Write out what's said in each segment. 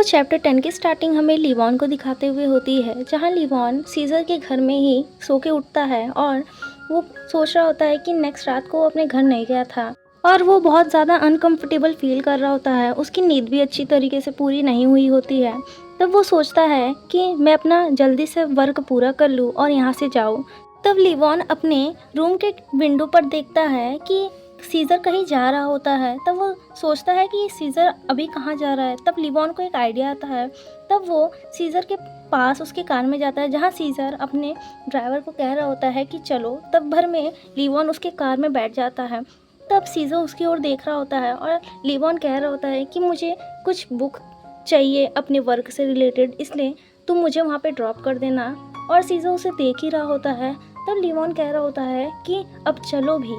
Chapter 10 की starting हमें लिवॉन को दिखाते हुए होती है, जहाँ लिवॉन सीजर के घर में ही सो के उठता है और वो सोच रहा होता है कि नेक्स्ट रात को वो अपने घर नहीं गया था और वो बहुत ज़्यादा अनकंफर्टेबल फील कर रहा होता है। उसकी नींद भी अच्छी तरीके से पूरी नहीं हुई होती है। तब वो सोचता है कि मैं अपना जल्दी से वर्क पूरा कर लूँ और यहाँ से जाऊँ। तब लिवॉन अपने रूम के विंडो पर देखता है कि सीज़र कहीं जा रहा होता है। तब वो सोचता है कि सीज़र अभी कहाँ जा रहा है। तब लिवॉन को एक आइडिया आता है। तब वो सीज़र के पास उसके कार में जाता है, जहाँ सीज़र अपने ड्राइवर को कह रहा होता है कि चलो। तब भर में लिवॉन उसके कार में बैठ जाता है। तब सीज़र उसकी ओर देख रहा होता है और लिवॉन कह रहा होता है कि मुझे कुछ बुक चाहिए अपने वर्क से रिलेटेड, इसलिए तुम मुझे वहाँ पे ड्रॉप कर देना। और सीज़र उसे देख ही रहा होता है। तब लिवॉन कह रहा होता है कि अब चलो भी।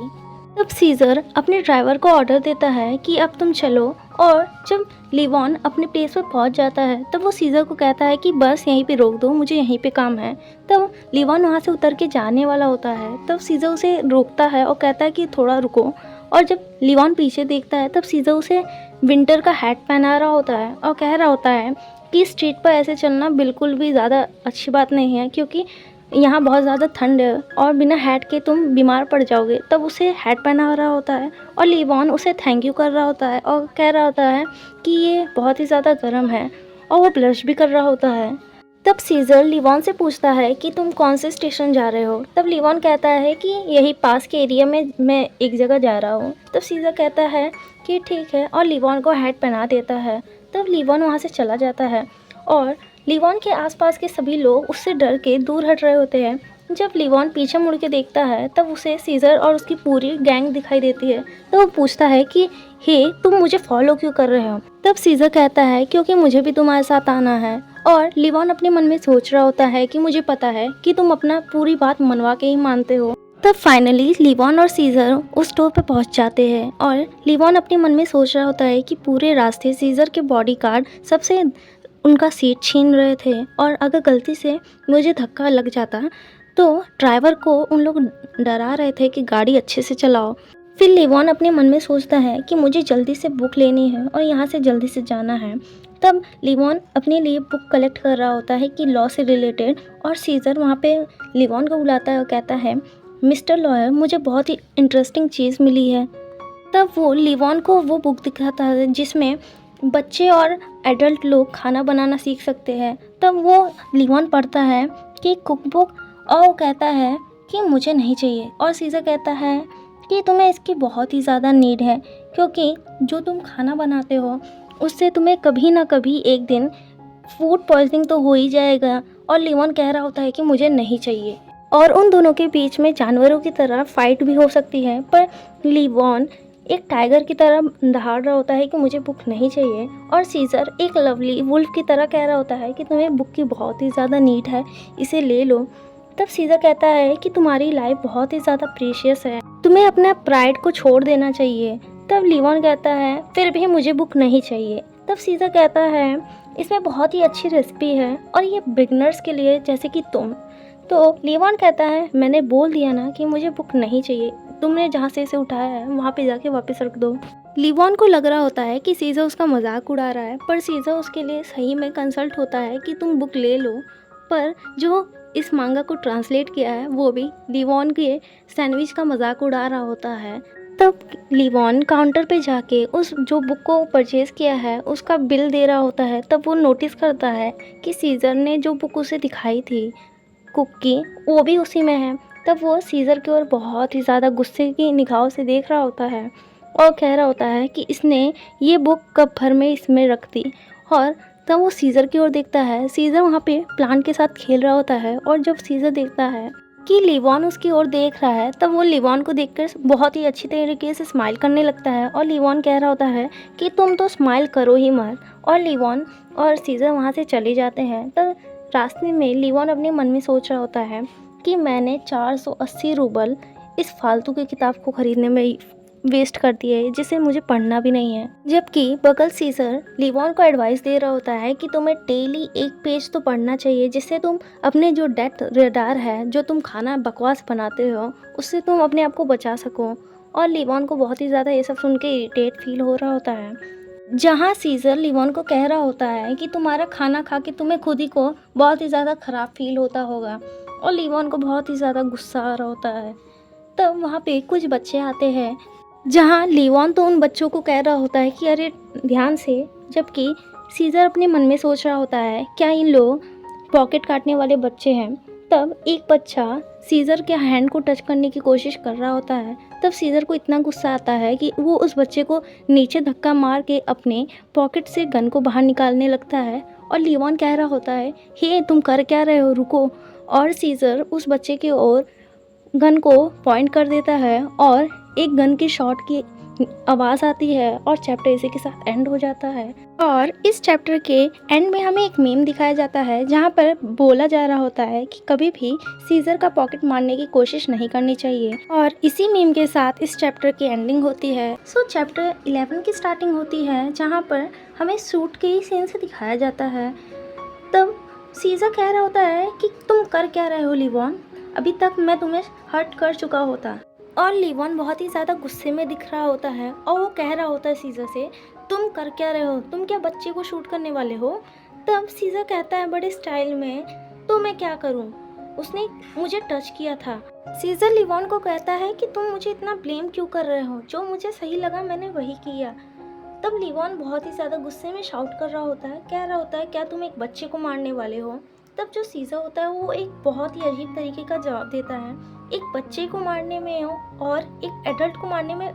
तब सीज़र अपने ड्राइवर को ऑर्डर देता है कि अब तुम चलो। और जब लिवॉन अपने प्लेस पर पहुंच जाता है, तब वो सीज़र को कहता है कि बस यहीं पे रोक दो, मुझे यहीं पे काम है। तब लिवॉन वहां से उतर के जाने वाला होता है। तब सीज़र उसे रोकता है और कहता है कि थोड़ा रुको। और जब लिवॉन पीछे देखता है, तब सीज़र उसे विंटर का हैट पहना रहा होता है और कह रहा होता है कि स्ट्रीट पर ऐसे चलना बिल्कुल भी ज़्यादा अच्छी बात नहीं है, क्योंकि यहाँ बहुत ज़्यादा ठंड है और बिना हैट के तुम बीमार पड़ जाओगे। तब उसे हैट पहना रहा होता है और लिवॉन उसे थैंक यू कर रहा होता है और कह रहा होता है कि ये बहुत ही ज़्यादा गर्म है, और वो ब्लश भी कर रहा होता है। तब सीज़र लिवॉन से पूछता है कि तुम कौन से स्टेशन जा रहे हो। तब लिवॉन कहता है कि यही पास के एरिया में मैं एक जगह जा रहा हूँ। तब सीज़र कहता है कि ठीक है और लिवॉन को हैट पहना देता है। तब लिवॉन वहाँ से चला जाता है और लिवॉन के आसपास के सभी लोग उससे डर के दूर हट रहे होते हैं। जब लिवॉन पीछे मुड़ के देखता है, तब उसे सीज़र और उसकी पूरी गैंग दिखाई देती है। तो वो पूछता है कि हे, तुम मुझे फॉलो क्यों कर रहे हो। तब सीज़र कहता है क्योंकि मुझे भी तुम्हारे साथ आना है। और लिवॉन अपने मन में सोच रहा होता है कि मुझे पता है कि तुम अपना पूरी बात मनवा के ही मानते हो। तब फाइनली लिवॉन और सीज़र उस स्टोर पर पहुंच जाते हैं और लिवॉन अपने मन में सोच रहा होता है कि पूरे रास्ते सीज़र के बॉडीगार्ड सबसे उनका सीट छीन रहे थे, और अगर गलती से मुझे धक्का लग जाता तो ड्राइवर को उन लोग डरा रहे थे कि गाड़ी अच्छे से चलाओ। फिर लिवॉन अपने मन में सोचता है कि मुझे जल्दी से बुक लेनी है और यहाँ से जल्दी से जाना है। तब लिवॉन अपने लिए बुक कलेक्ट कर रहा होता है कि लॉ से रिलेटेड, और सीज़र वहाँ पे लिवॉन को बुलाता है और कहता है मिस्टर लॉयर, मुझे बहुत ही इंटरेस्टिंग चीज़ मिली है। तब वो लिवॉन को वो बुक दिखाता है जिसमें बच्चे और एडल्ट लोग खाना बनाना सीख सकते हैं। तब वो लिवॉन पढ़ता है कि कुक बुक, और वो कहता है कि मुझे नहीं चाहिए। और सीज़र कहता है कि तुम्हें इसकी बहुत ही ज़्यादा नीड है, क्योंकि जो तुम खाना बनाते हो उससे तुम्हें कभी ना कभी एक दिन फूड पॉइजनिंग तो हो ही जाएगा। और लिवॉन कह रहा होता है कि मुझे नहीं चाहिए। और उन दोनों के बीच में जानवरों की तरह फाइट भी हो सकती है, पर लिवॉन एक टाइगर की तरह दहाड़ रहा होता है कि मुझे बुक नहीं चाहिए। और सीज़र एक लवली वुल्फ की तरह कह रहा होता है कि तुम्हें बुक की बहुत ही ज़्यादा नीड है, इसे ले लो। तब सीज़र कहता है कि तुम्हारी लाइफ बहुत ही ज़्यादा प्रीशियस है, तुम्हें अपना प्राइड को छोड़ देना चाहिए। तब लिवॉन कहता है फिर भी मुझे बुक नहीं चाहिए। तब सीज़र कहता है इसमें बहुत ही अच्छी रेसिपी है और ये बिगनर्स के लिए, जैसे कि तुम। तो लिवॉन कहता है मैंने बोल दिया ना कि मुझे बुक नहीं चाहिए, तुमने जहाँ से इसे उठाया है वहाँ पे जाके वापस रख दो। लिवॉन को लग रहा होता है कि सीज़र उसका मजाक उड़ा रहा है, पर सीज़र उसके लिए सही में कंसल्ट होता है कि तुम बुक ले लो। पर जो इस मांगा को ट्रांसलेट किया है वो भी लिवॉन के सैंडविच का मजाक उड़ा रहा होता है। तब लिवॉन काउंटर पे जाके उस जो बुक को परचेज़ किया है उसका बिल दे रहा होता है। तब वो नोटिस करता है कि सीज़र ने जो बुक उसे दिखाई थी कुक की, वो भी उसी में है। तब वो सीज़र की ओर बहुत ही ज़्यादा गुस्से की निगाहों से देख रहा होता है और कह रहा होता है कि इसने ये बुक कब भर में इसमें रख दी। और तब वो सीज़र की ओर देखता है। सीज़र वहाँ पे प्लांट के साथ खेल रहा होता है, और जब सीज़र देखता है कि लिवॉन उसकी ओर देख रहा है, तब वो लिवॉन को देखकर बहुत ही अच्छी तरीके से स्माइल करने लगता है। और लिवॉन कह रहा होता है कि तुम तो स्माइल करो ही मत। और लिवॉन और सीज़र वहाँ से चले जाते हैं। तब रास्ते में लिवॉन अपने मन में सोच रहा होता है कि मैंने 480 रूबल इस फालतू की किताब को खरीदने में वेस्ट कर दिए है, जिसे मुझे पढ़ना भी नहीं है। जबकि बगल सीज़र लिवॉन को एडवाइस दे रहा होता है कि तुम्हें डेली एक पेज तो पढ़ना चाहिए, जिससे तुम अपने जो डेथ रेडार है, जो तुम खाना बकवास बनाते हो, उससे तुम अपने आप को बचा सको। और लिवॉन को बहुत ही ज़्यादा ये सब सुन के इरिटेट फील हो रहा होता है। जहाँ सीज़र लिवॉन को कह रहा होता है कि तुम्हारा खाना खा के तुम्हें खुद ही को बहुत ही ज़्यादा ख़राब फील होता होगा, और लिवॉन को बहुत ही ज़्यादा गुस्सा आ रहा होता है। तब वहाँ पे कुछ बच्चे आते हैं, जहाँ लिवॉन तो उन बच्चों को कह रहा होता है कि अरे ध्यान से, जबकि सीज़र अपने मन में सोच रहा होता है क्या इन लोग पॉकेट काटने वाले बच्चे हैं। तब एक बच्चा सीज़र के हैंड को टच करने की कोशिश कर रहा होता है। तब सीज़र को इतना गुस्सा आता है कि वो उस बच्चे को नीचे धक्का मार के अपने पॉकेट से गन को बाहर निकालने लगता है, और लिवॉन कह रहा होता है हे तुम कर क्या रहे हो, रुको। और सीज़र उस बच्चे की ओर गन को पॉइंट कर देता है और एक गन की शॉट की आवाज़ आती है, और चैप्टर इसी के साथ एंड हो जाता है। और इस चैप्टर के एंड में हमें एक मीम दिखाया जाता है, जहाँ पर बोला जा रहा होता है कि कभी भी सीज़र का पॉकेट मारने की कोशिश नहीं करनी चाहिए। और इसी मीम के साथ इस चैप्टर की एंडिंग होती है। सो चैप्टर 11 की स्टार्टिंग होती है, जहाँ पर हमें सूट के ही सीन से दिखाया जाता है। तब सीज़र कह रहा होता है कि तुम कर क्या रहे हो लिवॉन, अभी तक मैं तुम्हें हर्ट कर चुका होता। और लिवॉन बहुत ही ज़्यादा गुस्से में दिख रहा होता है, और वो कह रहा होता है सीज़र से तुम कर क्या रहे हो, तुम क्या बच्चे को शूट करने वाले हो। तब सीज़र कहता है बड़े स्टाइल में तो मैं क्या करूं, उसने मुझे टच किया था। सीज़र लिवॉन को कहता है कि तुम मुझे इतना ब्लेम क्यों कर रहे हो, जो मुझे सही लगा मैंने वही किया। तब लिवॉन बहुत ही ज़्यादा गुस्से में शाउट कर रहा होता है, कह रहा होता है क्या तुम एक बच्चे को मारने वाले हो। तब जो सीज़र होता है वो एक बहुत ही अजीब तरीके का जवाब देता है, एक बच्चे को मारने में और एक एडल्ट को मारने में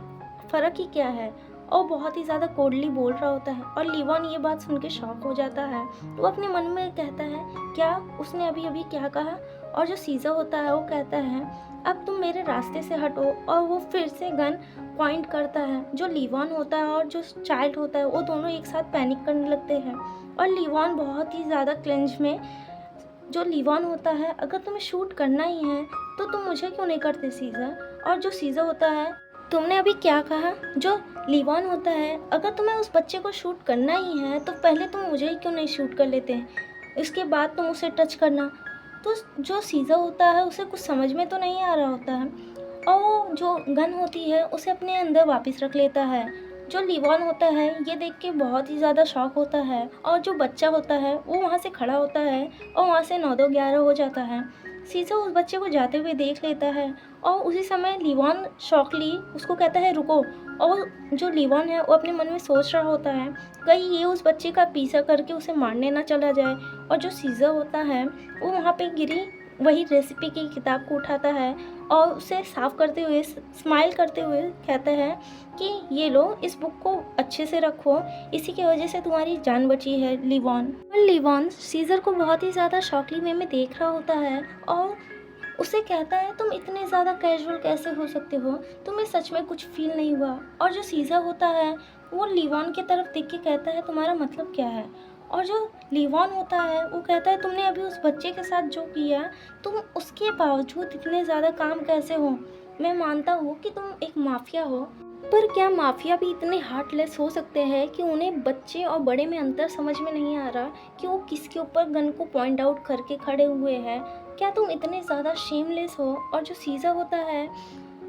फ़र्क ही क्या है। और बहुत ही ज़्यादा कोल्डली बोल रहा होता है, और लिवॉन ये बात सुन के शॉक हो जाता है। वो अपने मन में कहता है क्या उसने अभी अभी क्या कहा। और जो सीज़र होता है वो कहता है अब तुम मेरे रास्ते से हटो, और वो फिर से गन पॉइंट करता है। जो लिवॉन होता है और जो चाइल्ड होता है वो दोनों एक साथ पैनिक करने लगते हैं, और लिवॉन बहुत ही ज़्यादा क्लेंज में। जो लिवॉन होता है अगर तुम्हें शूट करना ही है तो तुम मुझे क्यों नहीं करते सीज़र। और जो सीज़र होता है तुमने अभी क्या कहा। जो लिवॉन होता है अगर तुम्हें उस बच्चे को शूट करना ही है तो पहले तुम मुझे ही क्यों नहीं शूट कर लेते, इसके बाद तुम उसे टच करना। तो जो सीज़र होता है उसे कुछ समझ में तो नहीं आ रहा होता है, और वो जो गन होती है उसे अपने अंदर वापस रख लेता है। जो लिवॉन होता है ये देख के बहुत ही ज़्यादा शॉक होता है, और जो बच्चा होता है वो वहाँ से खड़ा होता है, और वहाँ से 9-2-11 हो जाता है। सीज़र उस बच्चे को जाते हुए देख लेता है, और उसी समय लिवॉन शॉकली उसको कहता है रुको। और जो लिवॉन है वो अपने मन में सोच रहा होता है कहीं ये उस बच्चे का पीछा करके उसे मारने ना चला जाए। और जो सीज़र होता है वो वहाँ पे गिरी वही रेसिपी की किताब को उठाता है, और उसे साफ करते हुए स्माइल करते हुए कहता है कि ये लो इस बुक को अच्छे से रखो, इसी की वजह से तुम्हारी जान बची है लिवॉन। और लिवॉन सीज़र को बहुत ही ज़्यादा शॉकली वे में देख रहा होता है, और उसे कहता है तुम इतने ज़्यादा कैजुअल कैसे हो सकते हो, तुम्हें सच में कुछ फील नहीं हुआ। और जो सीज़र होता है वो लिवॉन की तरफ देख के कहता है तुम्हारा मतलब क्या है। और जो लिवॉन होता है वो कहता है तुमने अभी उस बच्चे के साथ जो किया तुम उसके बावजूद इतने ज़्यादा काम कैसे हो। मैं मानता हूँ कि तुम एक माफिया हो, पर क्या माफिया भी इतने हार्टलेस हो सकते हैं कि उन्हें बच्चे और बड़े में अंतर समझ में नहीं आ रहा कि वो किसके ऊपर गन को पॉइंट आउट करके खड़े हुए हैं। क्या तुम इतने ज़्यादा शेमलेस हो। और जो सीज़र होता है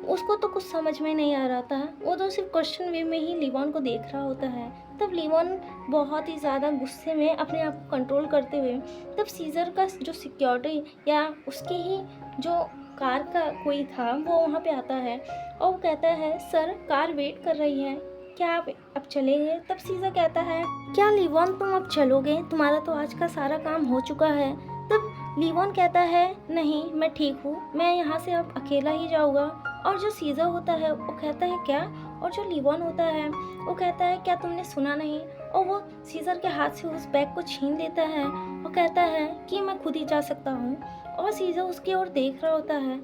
उसको तो कुछ समझ में नहीं आ रहा था, वो तो सिर्फ क्वेश्चन वे में ही लिवॉन को देख रहा होता है। तब लिवॉन बहुत ही ज़्यादा गुस्से में अपने आप को कंट्रोल करते हुए तब सीज़र का जो सिक्योरिटी या उसके ही जो कार का कोई था वो वहाँ पे आता है, और वो कहता है सर कार वेट कर रही है, क्या आप अब चलेंगे। तब सीज़र कहता है क्या लिवॉन तुम अब चलोगे, तुम्हारा तो आज का सारा काम हो चुका है। तब लिवॉन कहता है नहीं मैं ठीक हूँ, मैं यहाँ से अब अकेला ही जाऊँगा। और जो सीज़र होता है वो कहता है क्या। और जो लिवॉन होता है वो कहता है क्या तुमने सुना नहीं। और वो सीज़र के हाथ से उस बैग को छीन लेता है और कहता है कि मैं खुद ही जा सकता हूँ। और सीज़र उसकी ओर देख रहा होता है।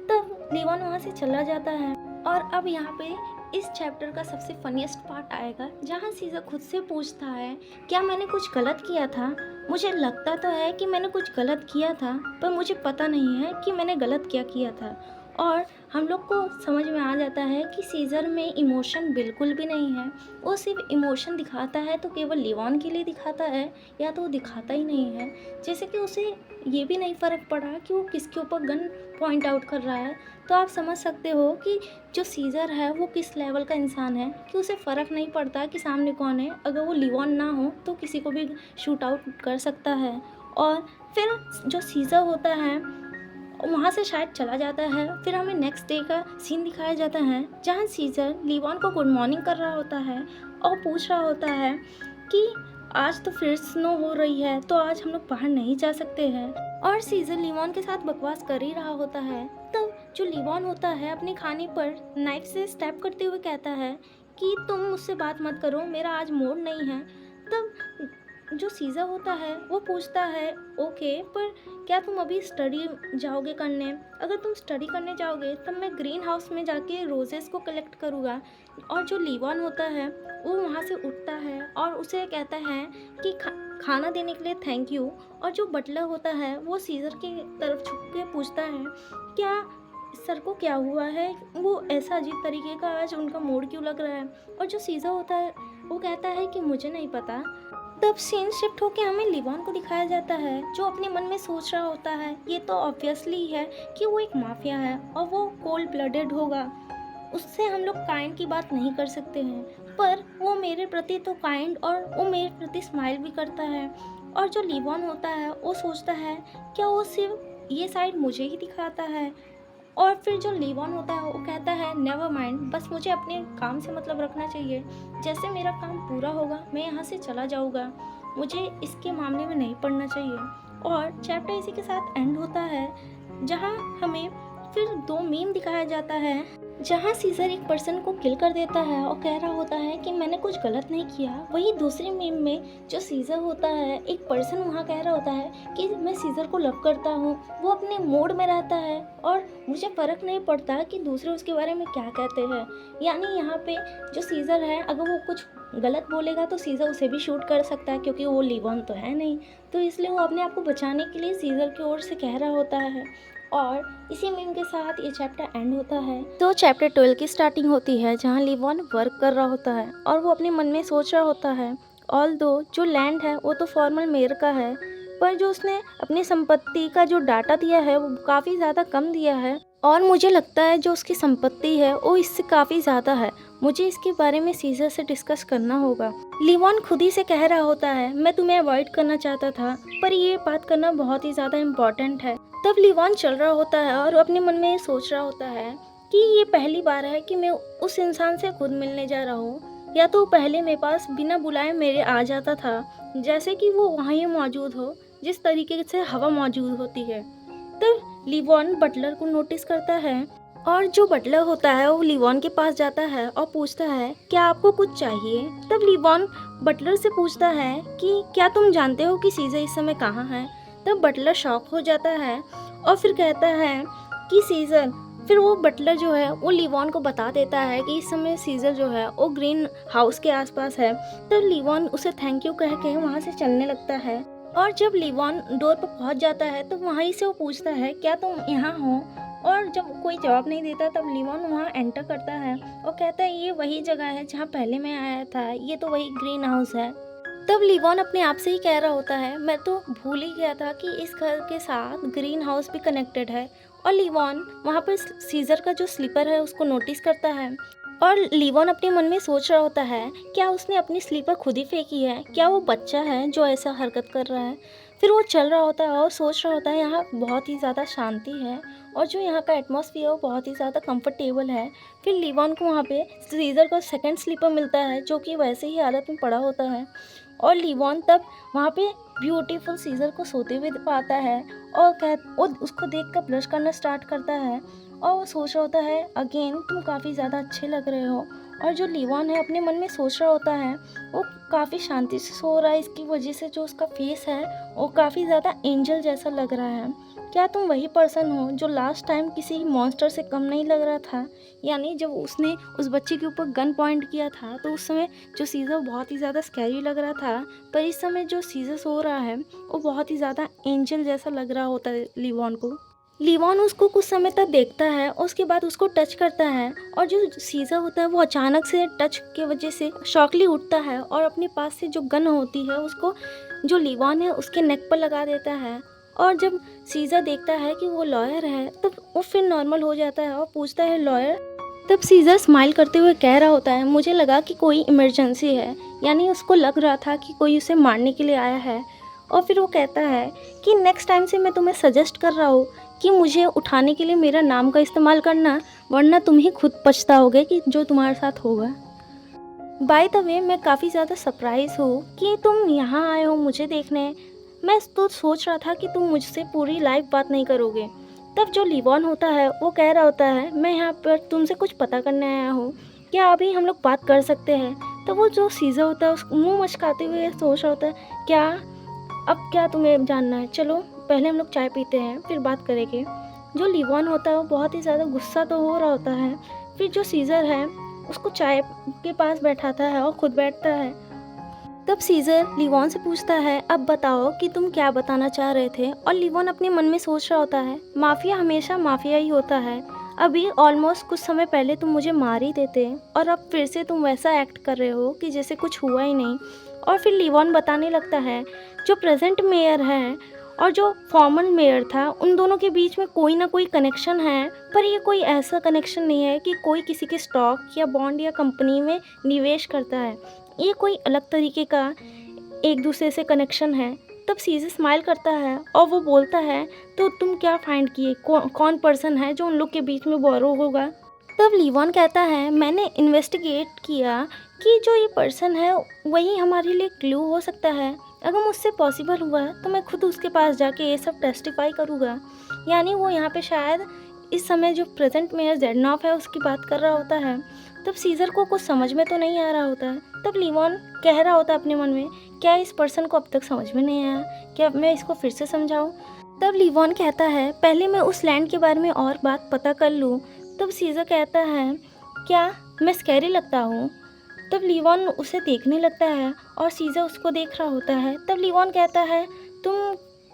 तब लिवॉन वहाँ से चला जाता है। और अब यहाँ पे इस चैप्टर का सबसे फनीस्ट पार्ट आएगा, जहाँ सीज़र खुद से पूछता है क्या मैंने कुछ गलत किया था। मुझे लगता तो है कि मैंने कुछ गलत किया था, पर मुझे पता नहीं है कि मैंने गलत क्या किया था। और हम लोग को समझ में आ जाता है कि सीज़र में इमोशन बिल्कुल भी नहीं है। वो सिर्फ इमोशन दिखाता है तो केवल लिवॉन के लिए दिखाता है, या तो वो दिखाता ही नहीं है। जैसे कि उसे ये भी नहीं फ़र्क पड़ा कि वो किसके ऊपर गन पॉइंट आउट कर रहा है। तो आप समझ सकते हो कि जो सीज़र है वो किस लेवल का इंसान है, कि उसे फ़र्क नहीं पड़ता कि सामने कौन है। अगर वो लिवॉन ना हो तो किसी को भी शूट आउट कर सकता है। और फिर जो सीज़र होता है वहाँ से शायद चला जाता है। फिर हमें नेक्स्ट डे का सीन दिखाया जाता है जहाँ सीज़र लिवॉन को गुड मॉर्निंग कर रहा होता है और पूछ रहा होता है कि आज तो फिर स्नो हो रही है, तो आज हम लोग बाहर नहीं जा सकते हैं। और सीज़र लिवॉन के साथ बकवास कर ही रहा होता है। तब जो लिवॉन होता है अपने खाने पर नाइफ से स्टैब करते हुए कहता है कि तुम मुझसे बात मत करो, मेरा आज मूड नहीं है। तब जो सीज़र होता है वो पूछता है, ओके, पर क्या तुम अभी स्टडी जाओगे करने? अगर तुम स्टडी करने जाओगे तब मैं ग्रीन हाउस में जाके रोजेस को कलेक्ट करूँगा। और जो लिवॉन होता है वो वहाँ से उठता है और उसे कहता है कि खाना देने के लिए थैंक यू। और जो बटलर होता है वो सीज़र की तरफ झुक के पूछता है, क्या सर को क्या हुआ है? वो ऐसा अजीब तरीके का आज उनका मूड क्यों लग रहा है? और जो सीज़र होता है वो कहता है कि मुझे नहीं पता। तब सीन शिफ्ट होके हमें लिवॉन को दिखाया जाता है जो अपने मन में सोच रहा होता है, ये तो ऑब्वियसली है कि वो एक माफिया है और वो कोल्ड ब्लडेड होगा, उससे हम लोग काइंड की बात नहीं कर सकते हैं। पर वो मेरे प्रति तो काइंड और वो मेरे प्रति स्माइल भी करता है। और जो लिवॉन होता है वो सोचता है, क्या वो सिर्फ ये साइड मुझे ही दिखाता है? और फिर जो लिवॉन होता है वो कहता है, नेवर माइंड, बस मुझे अपने काम से मतलब रखना चाहिए। जैसे मेरा काम पूरा होगा मैं यहाँ से चला जाऊँगा, मुझे इसके मामले में नहीं पड़ना चाहिए। और चैप्टर इसी के साथ एंड होता है जहाँ हमें फिर दो मीम दिखाया जाता है जहाँ सीज़र एक पर्सन को किल कर देता है और कह रहा होता है कि मैंने कुछ गलत नहीं किया। वही दूसरे मीम में जो सीज़र होता है एक पर्सन वहाँ कह रहा होता है कि मैं सीज़र को लव करता हूँ, वो अपने मूड में रहता है और मुझे फ़र्क नहीं पड़ता कि दूसरे उसके बारे में क्या कहते हैं। यानी यहाँ पे जो सीज़र है अगर वो कुछ गलत बोलेगा तो सीज़र उसे भी शूट कर सकता है, क्योंकि वो लिवॉन तो है नहीं। तो इसलिए वो अपने आप को बचाने के लिए सीज़र की ओर से कह रहा होता है। और इसी मीम के साथ ये चैप्टर एंड होता है। तो चैप्टर 12 की स्टार्टिंग होती है जहाँ लिवॉन वर्क कर रहा होता है और वो अपने मन में सोच रहा होता है, ऑल्दो जो लैंड है वो तो फॉर्मल मेयर का है, पर जो उसने अपनी संपत्ति का जो डाटा दिया है वो काफ़ी ज़्यादा कम दिया है और मुझे लगता है जो उसकी संपत्ति है वो इससे काफ़ी ज़्यादा है। मुझे इसके बारे में सीज़र से डिस्कस करना होगा। लिवॉन खुद ही से कह रहा होता है, मैं तुम्हें अवॉइड करना चाहता था पर ये बात करना बहुत ही ज़्यादा इम्पॉर्टेंट है। तब लिवॉन चल रहा होता है और अपने मन में सोच रहा होता है कि ये पहली बार है कि मैं उस इंसान से खुद मिलने जा रहा हूँ, या तो पहले मेरे पास बिना बुलाए मेरे आ जाता था, जैसे कि वो वहीं मौजूद हो जिस तरीके से हवा मौजूद होती है। तब लिवॉन बटलर को नोटिस करता है और जो बटलर होता है वो लिवॉन के पास जाता है और पूछता है, क्या आपको कुछ चाहिए? तब लिवॉन बटलर से पूछता है कि क्या तुम जानते हो कि सीज़र इस समय कहाँ है? तब बटलर शॉक हो जाता है और फिर कहता है कि सीज़र, फिर वो बटलर जो है वो लिवॉन को बता देता है कि इस समय सीज़र जो है वो ग्रीन हाउस के आसपास है। तब लिवॉन उसे थैंक यू कह के वहाँ से चलने लगता है और जब लिवॉन डोर पर पहुँच जाता है तो वहीं से वो पूछता है, क्या तुम यहाँ हो? और जब कोई जवाब नहीं देता तब लिवॉन वहाँ एंटर करता है और कहता है, ये वही जगह है जहाँ पहले मैं आया था, ये तो वही ग्रीन हाउस है। तब लिवॉन अपने आप से ही कह रहा होता है, मैं तो भूल ही गया था कि इस घर के साथ ग्रीन हाउस भी कनेक्टेड है। और लिवॉन वहाँ पर सीज़र का जो स्लीपर है उसको नोटिस करता है और लिवॉन अपने मन में सोच रहा होता है, क्या उसने अपनी स्लीपर खुद ही फेंकी है? क्या वो बच्चा है जो ऐसा हरकत कर रहा है? फिर वो चल रहा होता है और सोच रहा होता है यहाँ बहुत ही ज़्यादा शांति है और जो यहाँ का एटमॉस्फेयर वो बहुत ही ज़्यादा कंफर्टेबल है। फिर लिवॉन को वहाँ पे सीज़र का सेकंड स्लीपर मिलता है जो कि वैसे ही हालत में पड़ा होता है और लिवॉन तब वहाँ पे ब्यूटीफुल सीज़र को सोते हुए पाता है और वो उसको देख कर ब्लश करना स्टार्ट करता है और वो सोच रहा होता है, अगेन तुम काफ़ी ज़्यादा अच्छे लग रहे हो। और जो लिवॉन है अपने मन में सोच रहा होता है वो काफ़ी शांति से सो रहा है, इसकी वजह से जो उसका फेस है वो काफ़ी ज़्यादा एंजल जैसा लग रहा है। क्या तुम वही पर्सन हो जो लास्ट टाइम किसी मॉन्स्टर से कम नहीं लग रहा था? यानी जब उसने उस बच्चे के ऊपर गन पॉइंट किया था तो उस समय जो सीज़र बहुत ही ज़्यादा स्कैरी लग रहा था, पर इस समय जो सीज़र सो रहा है वो बहुत ही ज़्यादा एंजल जैसा लग रहा होता है लिवॉन को। लीवॉन उसको कुछ समय तक देखता है और उसके बाद उसको टच करता है, और जो सीज़र होता है वो अचानक से टच की वजह से शॉकली उठता है और अपने पास से जो गन होती है उसको जो लीवॉन है उसके नेक पर लगा देता है। और जब सीज़र देखता है कि वो लॉयर है तब वो फिर नॉर्मल हो जाता है और पूछता है लॉयर। तब सीज़र स्माइल करते हुए कह रहा होता है, मुझे लगा कि कोई इमरजेंसी है, यानी उसको लग रहा था कि कोई उसे मारने के लिए आया है। और फिर वो कहता है कि नेक्स्ट टाइम से मैं तुम्हें सजेस्ट कर रहा हूँ कि मुझे उठाने के लिए मेरा नाम का इस्तेमाल करना, वरना तुम ही खुद पछताओगे कि जो तुम्हारे साथ होगा। बाय द वे, मैं काफ़ी ज़्यादा सरप्राइज़ हूँ कि तुम यहाँ आए हो मुझे देखने। मैं तो सोच रहा था कि तुम मुझसे पूरी लाइफ बात नहीं करोगे। तब जो लीवॉन होता है वो कह रहा होता है, मैं यहाँ पर तुमसे कुछ पता करने आया हूँ, क्या अभी हम लोग बात कर सकते हैं। तो वो जो सीज़र होता है उस मुँह मचकाते हुए सोच रहा होता है, क्या अब क्या तुम्हें जानना है, चलो पहले हम लोग चाय पीते हैं फिर बात करेंगे। जो लीवॉन होता है वो बहुत ही ज़्यादा गुस्सा तो हो रहा होता है। फिर जो सीज़र है उसको चाय के पास बैठाता है और खुद बैठता है। तब सीज़र लीवॉन से पूछता है, अब बताओ कि तुम क्या बताना चाह रहे थे। और लीवॉन अपने मन में सोच रहा होता है, माफिया हमेशा माफिया ही होता है। अभी ऑलमोस्ट कुछ समय पहले तुम मुझे मार ही देते और अब फिर से तुम वैसा एक्ट कर रहे हो कि जैसे कुछ हुआ ही नहीं। और फिर लीवॉन बताने लगता है, जो प्रेजेंट मेयर है और जो फॉर्मर मेयर था उन दोनों के बीच में कोई ना कोई कनेक्शन है, पर ये कोई ऐसा कनेक्शन नहीं है कि कोई किसी के स्टॉक या बॉन्ड या कंपनी में निवेश करता है। ये कोई अलग तरीके का एक दूसरे से कनेक्शन है। तब सीज़र स्माइल करता है और वो बोलता है, तो तुम क्या फाइंड किए, कौन पर्सन है जो उन लोग के बीच में बोरो होगा। तब लीवॉन कहता है, मैंने इन्वेस्टिगेट किया कि जो ये पर्सन है वही हमारे लिए क्लू हो सकता है। अगर मुझसे पॉसिबल हुआ तो मैं खुद उसके पास जाके ये सब टेस्टिफाई करूँगा। यानी वो यहाँ पे शायद इस समय जो प्रेजेंट मेयर ज़ेडनॉफ है उसकी बात कर रहा होता है। तब सीज़र को कुछ समझ में तो नहीं आ रहा होता है। तब लीवॉन कह रहा होता है अपने मन में, क्या इस पर्सन को अब तक समझ में नहीं आया, क्या मैं इसको फिर से समझाऊँ। तब लीवॉन कहता है, पहले मैं उस लैंड के बारे में और बात पता कर लूँ। तब सीज़र कहता है, क्या मैं स्कैरी लगता हूँ। तब लीवॉन उसे देखने लगता है और सीज़र उसको देख रहा होता है। तब लीवॉन कहता है, तुम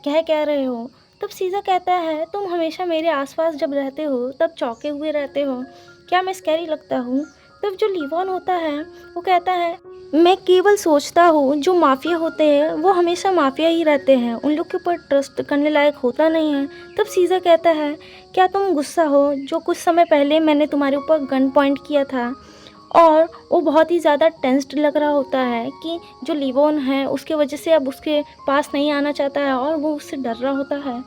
कह रहे हो। तब सीज़र कहता है, तुम हमेशा मेरे आसपास जब रहते हो तब चौंके हुए रहते हो, क्या मैं स्कैरी लगता हूँ। तब जो लीवॉन होता है वो कहता है, मैं केवल सोचता हूँ जो माफिया होते हैं वो हमेशा माफिया ही रहते हैं, उन लोग के ऊपर ट्रस्ट करने लायक होता नहीं है। तब सीज़र कहता है, क्या तुम गुस्सा हो जो कुछ समय पहले मैंने तुम्हारे ऊपर गन पॉइंट किया था। और वो बहुत ही ज़्यादा टेंस्ड लग रहा होता है कि जो लीवॉन है उसके वजह से अब उसके पास नहीं आना चाहता है और वो उससे डर रहा होता है।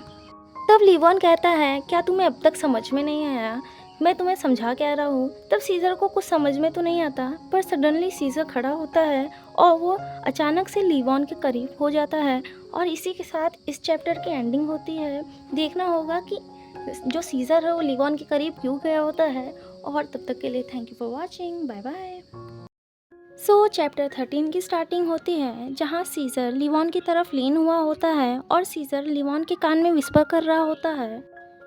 तब लीवॉन कहता है, क्या तुम्हें अब तक समझ में नहीं आया, मैं तुम्हें समझा कह रहा हूँ। तब सीज़र को कुछ समझ में तो नहीं आता, पर सडनली सीज़र खड़ा होता है और वो अचानक से लीवॉन के करीब हो जाता है। और इसी के साथ इस चैप्टर की एंडिंग होती है। देखना होगा कि जो सीज़र है वो लीवॉन के करीब क्यों गया होता है। और तब तक के लिए thank you for watching, bye bye. So chapter 13 की स्टार्टिंग होती है जहाँ सीज़र लीवॉन की तरफ लीन हुआ होता है और सीज़र लीवॉन के कान में विस्पर कर रहा होता है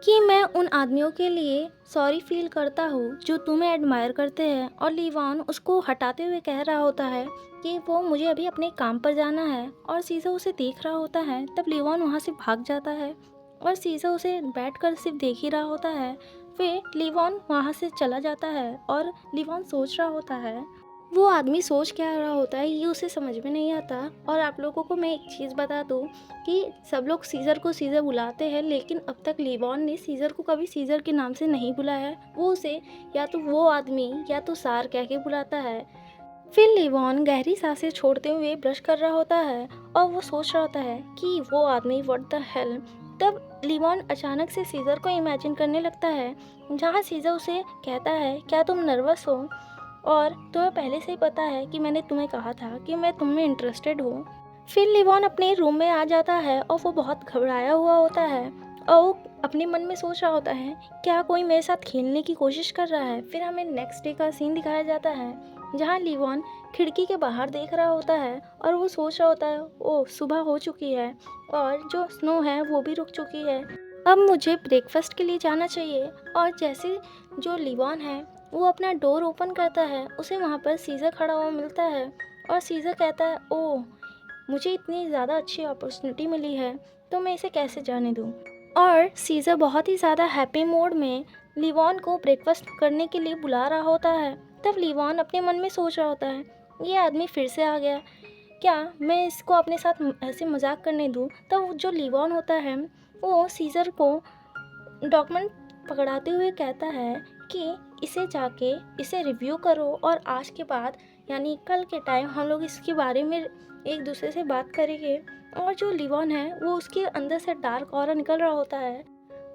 कि मैं उन आदमियों के लिए सॉरी फील करता हूँ जो तुम्हें एडमायर करते हैं। और लीवॉन उसको हटाते हुए कह रहा होता है कि वो मुझे अभी अपने काम पर जाना है। और सीज़र उसे देख रहा होता है। तब लीवॉन वहाँ से भाग जाता है और सीज़र उसे बैठकर सिर्फ देख ही रहा होता है। फिर लीवॉन वहाँ से चला जाता है और लीवॉन सोच रहा होता है, वो आदमी सोच क्या रहा होता है ये उसे समझ में नहीं आता। और आप लोगों को मैं एक चीज़ बता दूं कि सब लोग सीज़र को सीज़र बुलाते हैं, लेकिन अब तक लीवॉन ने सीज़र को कभी सीज़र के नाम से नहीं बुलाया है। वो उसे या तो वो आदमी या तो सार कह के बुलाता है। फिर लीवॉन गहरी सांसें छोड़ते हुए ब्रश कर रहा होता है और वो सोच रहा होता है कि वो आदमी व्हाट द हेल। तब लीवॉन अचानक से सीज़र को इमेजिन करने लगता है जहाँ सीज़र उसे कहता है, क्या तुम नर्वस हो, और तुम्हें पहले से ही पता है कि मैंने तुम्हें कहा था कि मैं तुम में इंटरेस्टेड हूँ। फिर लीवॉन अपने रूम में आ जाता है और वो बहुत घबराया हुआ होता है और वो अपने मन में सोच रहा होता है, क्या कोई मेरे साथ खेलने की कोशिश कर रहा है। फिर हमें नेक्स्ट डे का सीन दिखाया जाता है जहाँ लीवॉन खिड़की के बाहर देख रहा होता है और वो सोच रहा होता है, ओह सुबह हो चुकी है और जो स्नो है वो भी रुक चुकी है, अब मुझे ब्रेकफास्ट के लिए जाना चाहिए। और जैसे जो लीवॉन है वो अपना डोर ओपन करता है उसे वहाँ पर सीज़र खड़ा हुआ मिलता है और सीज़र कहता है, ओह मुझे इतनी ज़्यादा अच्छी अपॉर्चुनिटी मिली है तो मैं इसे कैसे जाने दूँ। और सीज़र बहुत ही ज़्यादा हैप्पी मूड में लिवॉन को ब्रेकफास्ट करने के लिए बुला रहा होता है। तब लिवॉन अपने मन में सोच रहा होता है, ये आदमी फिर से आ गया, क्या मैं इसको अपने साथ ऐसे मजाक करने दूँ। तब जो लिवॉन होता है वो सीज़र को डॉक्यूमेंट पकड़ाते हुए कहता है कि इसे जाके इसे रिव्यू करो और आज के बाद यानी कल के टाइम हम लोग इसके बारे में एक दूसरे से बात करेंगे। और जो लिवॉन है वो उसके अंदर से डार्क ऑरा निकल रहा होता है।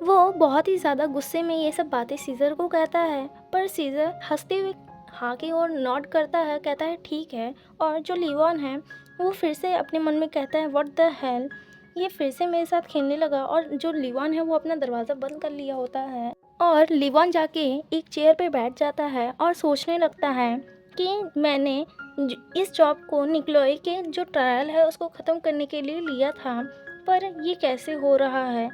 वो बहुत ही ज़्यादा गुस्से में ये सब बातें सीज़र को कहता है, पर सीज़र हंसते हुए हाँ की ओर नॉट करता है, कहता है ठीक है। और जो लिवॉन है वो फिर से अपने मन में कहता है व्हाट द हेल, ये फिर से मेरे साथ खेलने लगा। और जो लिवॉन है वो अपना दरवाज़ा बंद कर लिया होता है और लिवॉन जाके एक चेयर पे बैठ जाता है और सोचने लगता है कि मैंने इस जॉब को निक्लोई के जो ट्रायल है उसको ख़त्म करने के लिए लिया था, पर ये कैसे हो रहा है।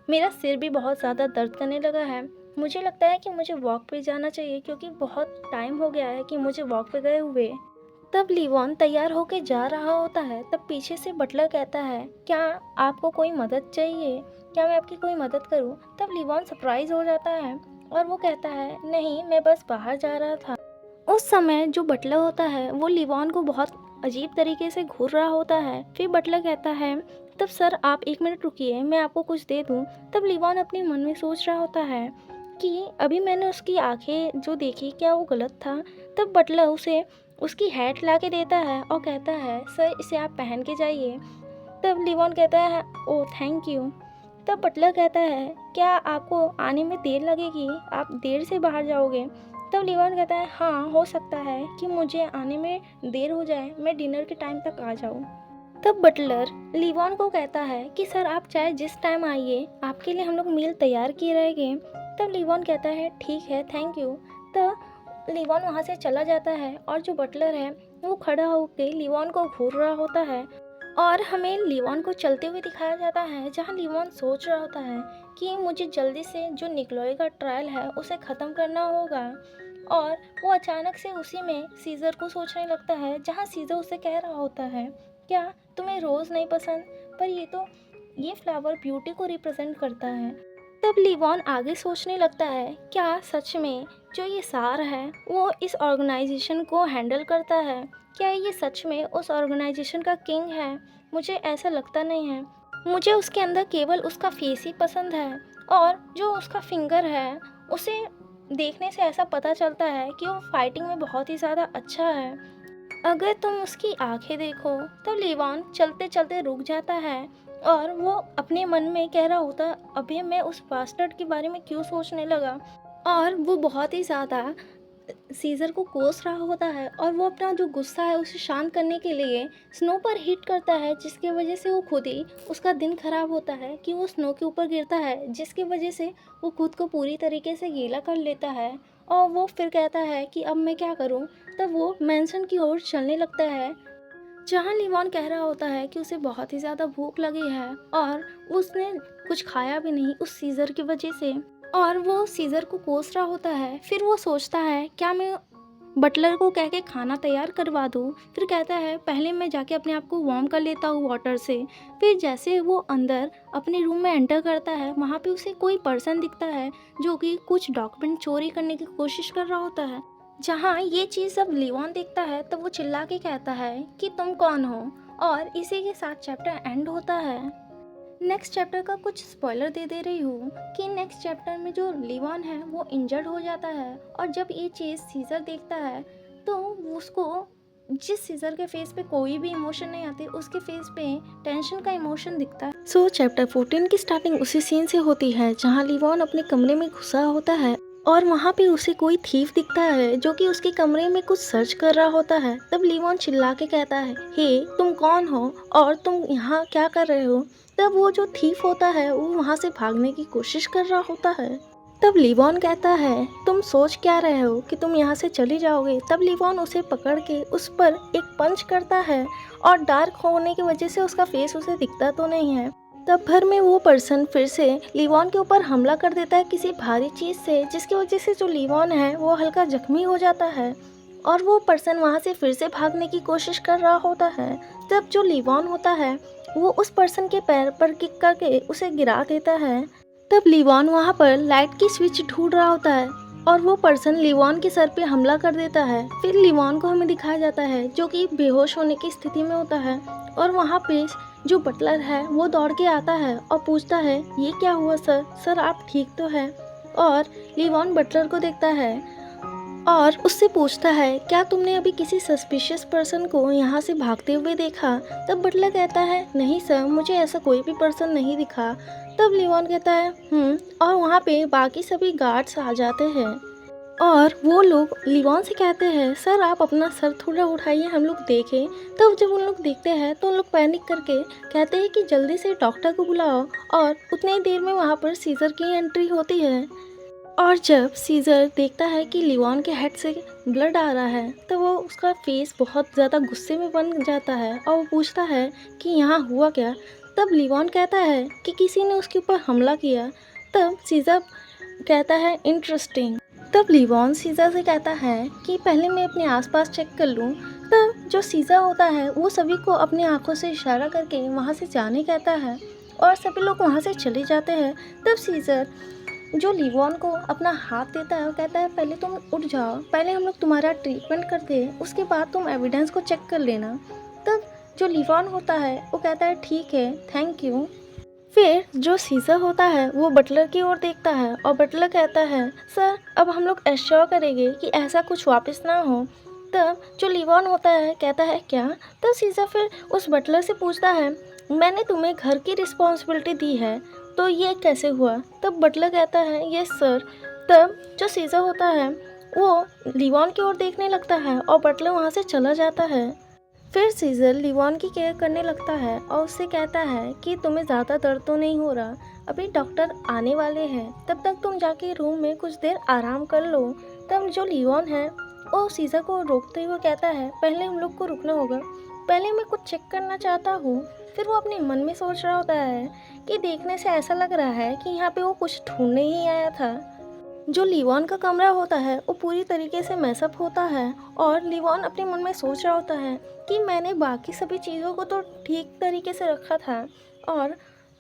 मेरा सिर भी बहुत ज़्यादा दर्द करने लगा है। मुझे लगता है कि मुझे वॉक पे जाना चाहिए क्योंकि बहुत टाइम हो गया है कि मुझे वॉक पे गए हुए। तब लिवॉन तैयार होके जा रहा होता है, तब पीछे से बटलर कहता है क्या आपको कोई मदद चाहिए, क्या मैं आपकी कोई मदद करूं। तब लिवॉन सरप्राइज हो जाता है और वो कहता है नहीं, मैं बस बाहर जा रहा था। उस समय जो बटलर होता है वो लिवॉन को बहुत अजीब तरीके से घूर रहा होता है। फिर बटलर कहता है तब सर आप 1 मिनट रुकिए, मैं आपको कुछ दे दूं। तब लिवॉन अपने मन में सोच रहा होता है कि अभी मैंने उसकी आंखें जो देखी क्या वो गलत था। तब बटलर उसे उसकी हैट ला के देता है और कहता है सर इसे आप पहन के जाइए। तब लिवॉन कहता है ओह थैंक यू। तब बटलर कहता है क्या आपको आने में देर लगेगी, आप देर से बाहर जाओगे। तब लिवॉन कहता है हाँ हो सकता है कि मुझे आने में देर हो जाए, मैं डिनर के टाइम तक आ जाऊँ। तब बटलर लिवॉन को कहता है कि सर आप चाहे जिस टाइम आइए, आपके लिए हम लोग मील तैयार किए रहेंगे। तब लिवॉन कहता है ठीक है थैंक यू। तब लिवॉन वहाँ से चला जाता है और जो बटलर है वो खड़ा होकर लिवॉन को घूर रहा होता है और हमें लिवॉन को चलते हुए दिखाया जाता है, जहाँ लिवॉन सोच रहा होता है कि मुझे जल्दी से जो निक्लोई का ट्रायल है उसे ख़त्म करना होगा। और वो अचानक से उसी में सीज़र को सोचने लगता है, जहाँ सीज़र उसे कह रहा होता है क्या तुम्हें रोज़ नहीं पसंद, पर ये फ्लावर ब्यूटी को रिप्रेजेंट करता है। तब लिवॉन आगे सोचने लगता है क्या सच में जो ये सार है वो इस ऑर्गेनाइजेशन को हैंडल करता है, क्या ये सच में उस ऑर्गेनाइजेशन का किंग है। मुझे ऐसा लगता नहीं है, मुझे उसके अंदर केवल उसका फेस ही पसंद है। और जो उसका फिंगर है उसे देखने से ऐसा पता चलता है कि वो फाइटिंग में बहुत ही ज़्यादा अच्छा है। अगर तुम उसकी आंखें देखो। तब लिवॉन चलते चलते रुक जाता है और वो अपने मन में कह रहा होता अभी मैं उस बास्टर्ड के बारे में क्यों सोचने लगा। और वो बहुत ही ज़्यादा सीज़र को कोस रहा होता है और वो अपना जो गुस्सा है उसे शांत करने के लिए स्नो पर हिट करता है, जिसकी वजह से वो खुद ही उसका दिन खराब होता है कि वो स्नो के ऊपर गिरता है, जिसकी वजह से वो खुद को पूरी तरीके से गीला कर लेता है। और वो फिर कहता है कि अब मैं क्या करूं। तब वो मैंसन की ओर चलने लगता है, जहाँ लिवॉन कह रहा होता है कि उसे बहुत ही ज़्यादा भूख लगी है और उसने कुछ खाया भी नहीं उस सीज़र की वजह से। और वो सीज़र को कोस रहा होता है। फिर वो सोचता है क्या मैं बटलर को कह के खाना तैयार करवा दूँ। फिर कहता है पहले मैं जाके अपने आप को वार्म कर लेता हूँ वाटर से। फिर जैसे वो अंदर अपने रूम में एंटर करता है, वहाँ पे उसे कोई पर्सन दिखता है जो कि कुछ डॉक्यूमेंट चोरी करने की कोशिश कर रहा होता है। जहाँ ये चीज़ जब लिवॉन देखता है तब वो चिल्ला के कहता है कि तुम कौन हो। और इसी के साथ चैप्टर एंड होता है। नेक्स्ट चैप्टर का कुछ स्पॉइलर दे रही हूँ कि नेक्स्ट चैप्टर में जो लिवॉन है वो इंजर्ड हो जाता है और जब ये चीज़ सीज़र देखता है तो उसको जिस सीज़र के फेस पे कोई भी इमोशन नहीं आती, उसके फेस पे टेंशन का इमोशन दिखता है। सो चैप्टर 14 की स्टार्टिंग उसी सीन से होती है जहाँ लिवॉन अपने कमरे में घुसा होता है और वहाँ पे उसे कोई थीफ दिखता है जो कि उसके कमरे में कुछ सर्च कर रहा होता है। तब लिवॉन चिल्ला के कहता है हे तुम कौन हो और तुम यहाँ क्या कर रहे हो। तब वो जो थीफ होता है वो वहाँ से भागने की कोशिश कर रहा होता है। तब लिवॉन कहता है तुम सोच क्या रहे हो कि तुम यहाँ से चली जाओगे। तब लिवॉन उसे पकड़ के उस पर एक पंच करता है और डार्क होने की वजह से उसका फेस उसे दिखता तो नहीं है। तब भर में वो पर्सन फिर से लिवॉन के ऊपर हमला कर देता है किसी भारी चीज़ से, जिसकी वजह से जो लिवॉन है वो हल्का जख्मी हो जाता है और वो पर्सन वहाँ से फिर से भागने की कोशिश कर रहा होता है। तब जो लिवॉन होता है वो उस पर्सन के पैर पर किक करके उसे गिरा देता है। तब लिवॉन वहाँ पर लाइट की स्विच ढूंढ रहा होता है और वो पर्सन लिवॉन के सर पे हमला कर देता है। फिर लिवॉन को हमें दिखाया जाता है जो कि बेहोश होने की स्थिति में होता है और वहाँ पे जो बटलर है वो दौड़ के आता है और पूछता है ये क्या हुआ सर आप ठीक तो है। और लिवॉन बटलर को देखता है और उससे पूछता है क्या तुमने अभी किसी सस्पिशियस पर्सन को यहाँ से भागते हुए देखा। तब बटलर कहता है नहीं सर, मुझे ऐसा कोई भी पर्सन नहीं दिखा। तब लिवॉन कहता है और वहाँ पे बाकी सभी गार्ड्स आ जाते हैं और वो लोग लिवॉन से कहते हैं सर आप अपना सर थोड़ा उठाइए हम लोग देखें। तब जब उन लोग देखते हैं तो उन लोग पैनिक करके कहते हैं कि जल्दी से डॉक्टर को बुलाओ और उतनी ही देर में वहाँ पर सीजर की एंट्री होती है। और जब सीजर देखता है कि लिवॉन के हेड से ब्लड आ रहा है तो वो उसका फेस बहुत ज़्यादा गुस्से में बन जाता है और वो पूछता है कि यहाँ हुआ क्या। तब लिवॉन कहता है कि किसी ने उसके ऊपर हमला किया। तब सीजर कहता है इंटरेस्टिंग। तब लिवॉन सीजर से कहता है कि पहले मैं अपने आसपास चेक कर लूँ। तब जो सीजर होता है वो सभी को अपनी आंखों से इशारा करके वहाँ से जाने कहता है और सभी लोग वहाँ से चले जाते हैं। तब सीजर जो लिवॉन को अपना हाथ देता है और कहता है पहले तुम उठ जाओ, पहले हम लोग तुम्हारा ट्रीटमेंट करते हैं, उसके बाद तुम एविडेंस को चेक कर लेना। तब जो लिवॉन होता है वो कहता है ठीक है थैंक यू। फिर जो सीजर होता है वो बटलर की ओर देखता है और बटलर कहता है सर अब हम लोग एश्योर करेंगे कि ऐसा कुछ वापस ना हो। तब जो लिवॉन होता है कहता है क्या। तब सीजर फिर उस बटलर से पूछता है मैंने तुम्हें घर की रिस्पॉन्सिबिलिटी दी है तो ये कैसे हुआ। तब बटलर कहता है यस सर। तब जो सीजर होता है वो लिवॉन की ओर देखने लगता है और बटलर वहाँ से चला जाता है। फिर सीजर लिवॉन की केयर करने लगता है और उससे कहता है कि तुम्हें ज़्यादा दर्द तो नहीं हो रहा, अभी डॉक्टर आने वाले हैं, तब तक तुम जाके रूम में कुछ देर आराम कर लो। तब जो लिवॉन है वो सीजर को रोकते हुए कहता है पहले हम लोग को रुकना होगा, पहले मैं कुछ चेक करना चाहता हूँ। फिर वो अपने मन में सोच रहा होता है कि देखने से ऐसा लग रहा है कि यहाँ पे वो कुछ ढूंढने ही आया था। जो लिवॉन का कमरा होता है वो पूरी तरीके से मैसअप होता है और लिवॉन अपने मन में सोच रहा होता है कि मैंने बाकी सभी चीज़ों को तो ठीक तरीके से रखा था। और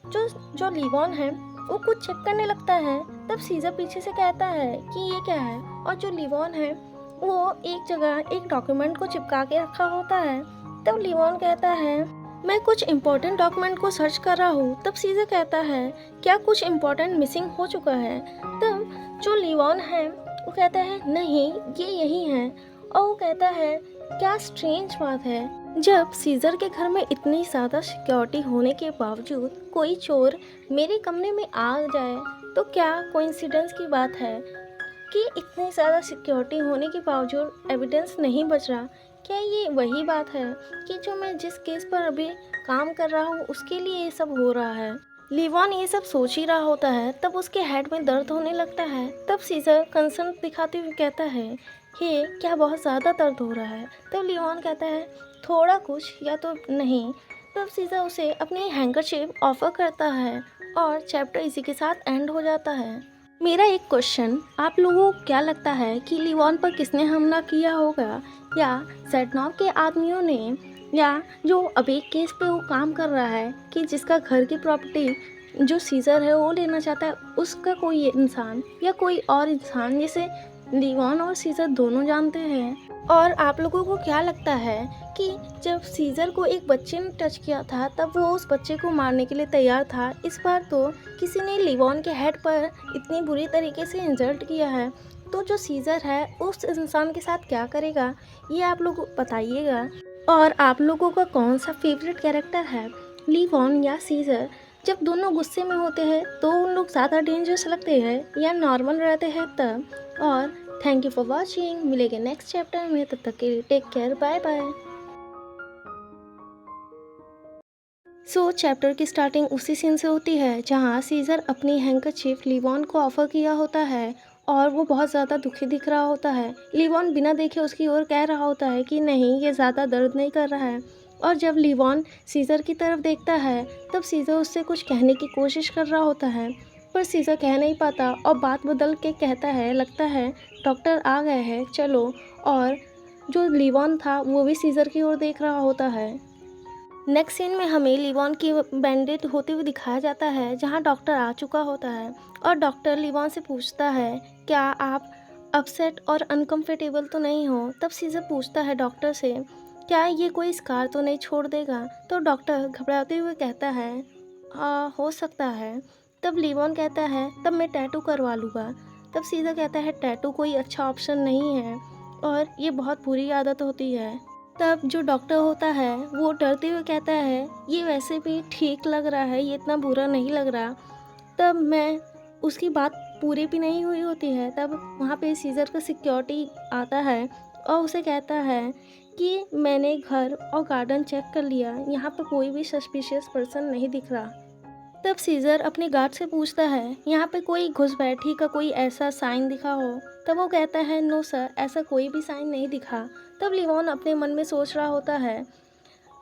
जो लिवॉन है वो कुछ चेक करने लगता है। तब सीजर पीछे से कहता है कि ये क्या है और जो लिवॉन है वो एक जगह एक डॉक्यूमेंट को चिपका के रखा होता है। तब लिवॉन कहता है मैं कुछ इम्पोर्टेंट डॉक्यूमेंट को सर्च कर रहा हूँ। तब सीजर कहता है क्या कुछ इम्पोर्टेंट मिसिंग हो चुका है। तब जो लिवॉन है वो कहता है नहीं ये यही है और वो कहता है क्या स्ट्रेंज बात है, जब सीजर के घर में इतनी ज़्यादा सिक्योरिटी होने के बावजूद कोई चोर मेरे कमरे में आ जाए तो क्या कोइंसिडेंस की बात है कि इतनी ज़्यादा सिक्योरिटी होने के बावजूद एविडेंस नहीं बच रहा। क्या ये वही बात है कि जो मैं जिस केस पर अभी काम कर रहा हूँ उसके लिए ये सब हो रहा है। लिवॉन ये सब सोच ही रहा होता है तब उसके हेड में दर्द होने लगता है। तब सीजर कंसर्न दिखाते हुए कहता है हे क्या बहुत ज़्यादा दर्द हो रहा है। तब लिवॉन कहता है थोड़ा कुछ या तो नहीं। तब सीजर उसे अपनी हैंकरचीफ ऑफर करता है और चैप्टर इसी के साथ एंड हो जाता है। मेरा एक क्वेश्चन, आप लोगों को क्या लगता है कि लिवॉन पर किसने हमला किया होगा, या ज़ेडनॉव के आदमियों ने, या जो अब एक केस पे वो काम कर रहा है कि जिसका घर की प्रॉपर्टी जो सीजर है वो लेना चाहता है उसका कोई इंसान, या कोई और इंसान जिसे लिवॉन और सीजर दोनों जानते हैं। और आप लोगों को क्या लगता है कि जब सीजर को एक बच्चे ने टच किया था तब वो उस बच्चे को मारने के लिए तैयार था, इस बार तो किसी ने लिवॉन के हेड पर इतनी बुरी तरीके से इंसल्ट किया है, तो जो सीजर है उस इंसान के साथ क्या करेगा ये आप लोग बताइएगा। और आप लोगों का कौन सा फेवरेट कैरेक्टर है, लिवॉन या सीजर। जब दोनों गुस्से में होते हैं तो उन लोग ज़्यादा डेंजरस लगते हैं या नॉर्मल रहते हैं तब। और थैंक यू फॉर वॉचिंग, मिलेंगे नेक्स्ट चैप्टर में, तब तक के लिए take care, bye bye. So chapter की स्टार्टिंग उसी सीन से होती है जहाँ सीजर अपनी हैंकरचीफ लिवॉन को ऑफर किया होता है और वो बहुत ज़्यादा दुखी दिख रहा होता है। लिवॉन बिना देखे उसकी ओर कह रहा होता है कि नहीं ये ज़्यादा दर्द नहीं कर रहा है। और जब लिवॉन सीजर की तरफ देखता है तब सीजर उससे कुछ कहने की कोशिश कर रहा होता है पर सीजर कह नहीं पाता और बात बदल के कहता है लगता है डॉक्टर आ गए हैं चलो। और जो लिवॉन था वो भी सीजर की ओर देख रहा होता है। नेक्स्ट सीन में हमें लिवॉन की बैंडेड होते हुए दिखाया जाता है, जहाँ डॉक्टर आ चुका होता है और डॉक्टर लिवॉन से पूछता है, क्या आप अपसेट और अनकंफर्टेबल तो नहीं हो? तब सीजर पूछता है डॉक्टर से, क्या ये कोई स्कार तो नहीं छोड़ देगा? तो डॉक्टर घबराते हुए कहता है, हो सकता है। तब लिवॉन कहता है, तब मैं टैटू करवा लूँगा। तब सीजर कहता है, टैटू कोई अच्छा ऑप्शन नहीं है और ये बहुत बुरी आदत होती है। तब जो डॉक्टर होता है वो डरते हुए कहता है, ये वैसे भी ठीक लग रहा है, ये इतना बुरा नहीं लग रहा। तब मैं उसकी बात पूरी भी नहीं हुई होती है, तब वहाँ पे सीजर का सिक्योरिटी आता है और उसे कहता है कि मैंने घर और गार्डन चेक कर लिया, यहाँ पर कोई भी सस्पिशियस पर्सन नहीं दिख रहा। तब सीजर अपने गार्ड से पूछता है, यहाँ पे कोई घुसपैठी का कोई ऐसा साइन दिखा हो? तब वो कहता है, नो सर, ऐसा कोई भी साइन नहीं दिखा। तब लिवॉन अपने मन में सोच रहा होता है,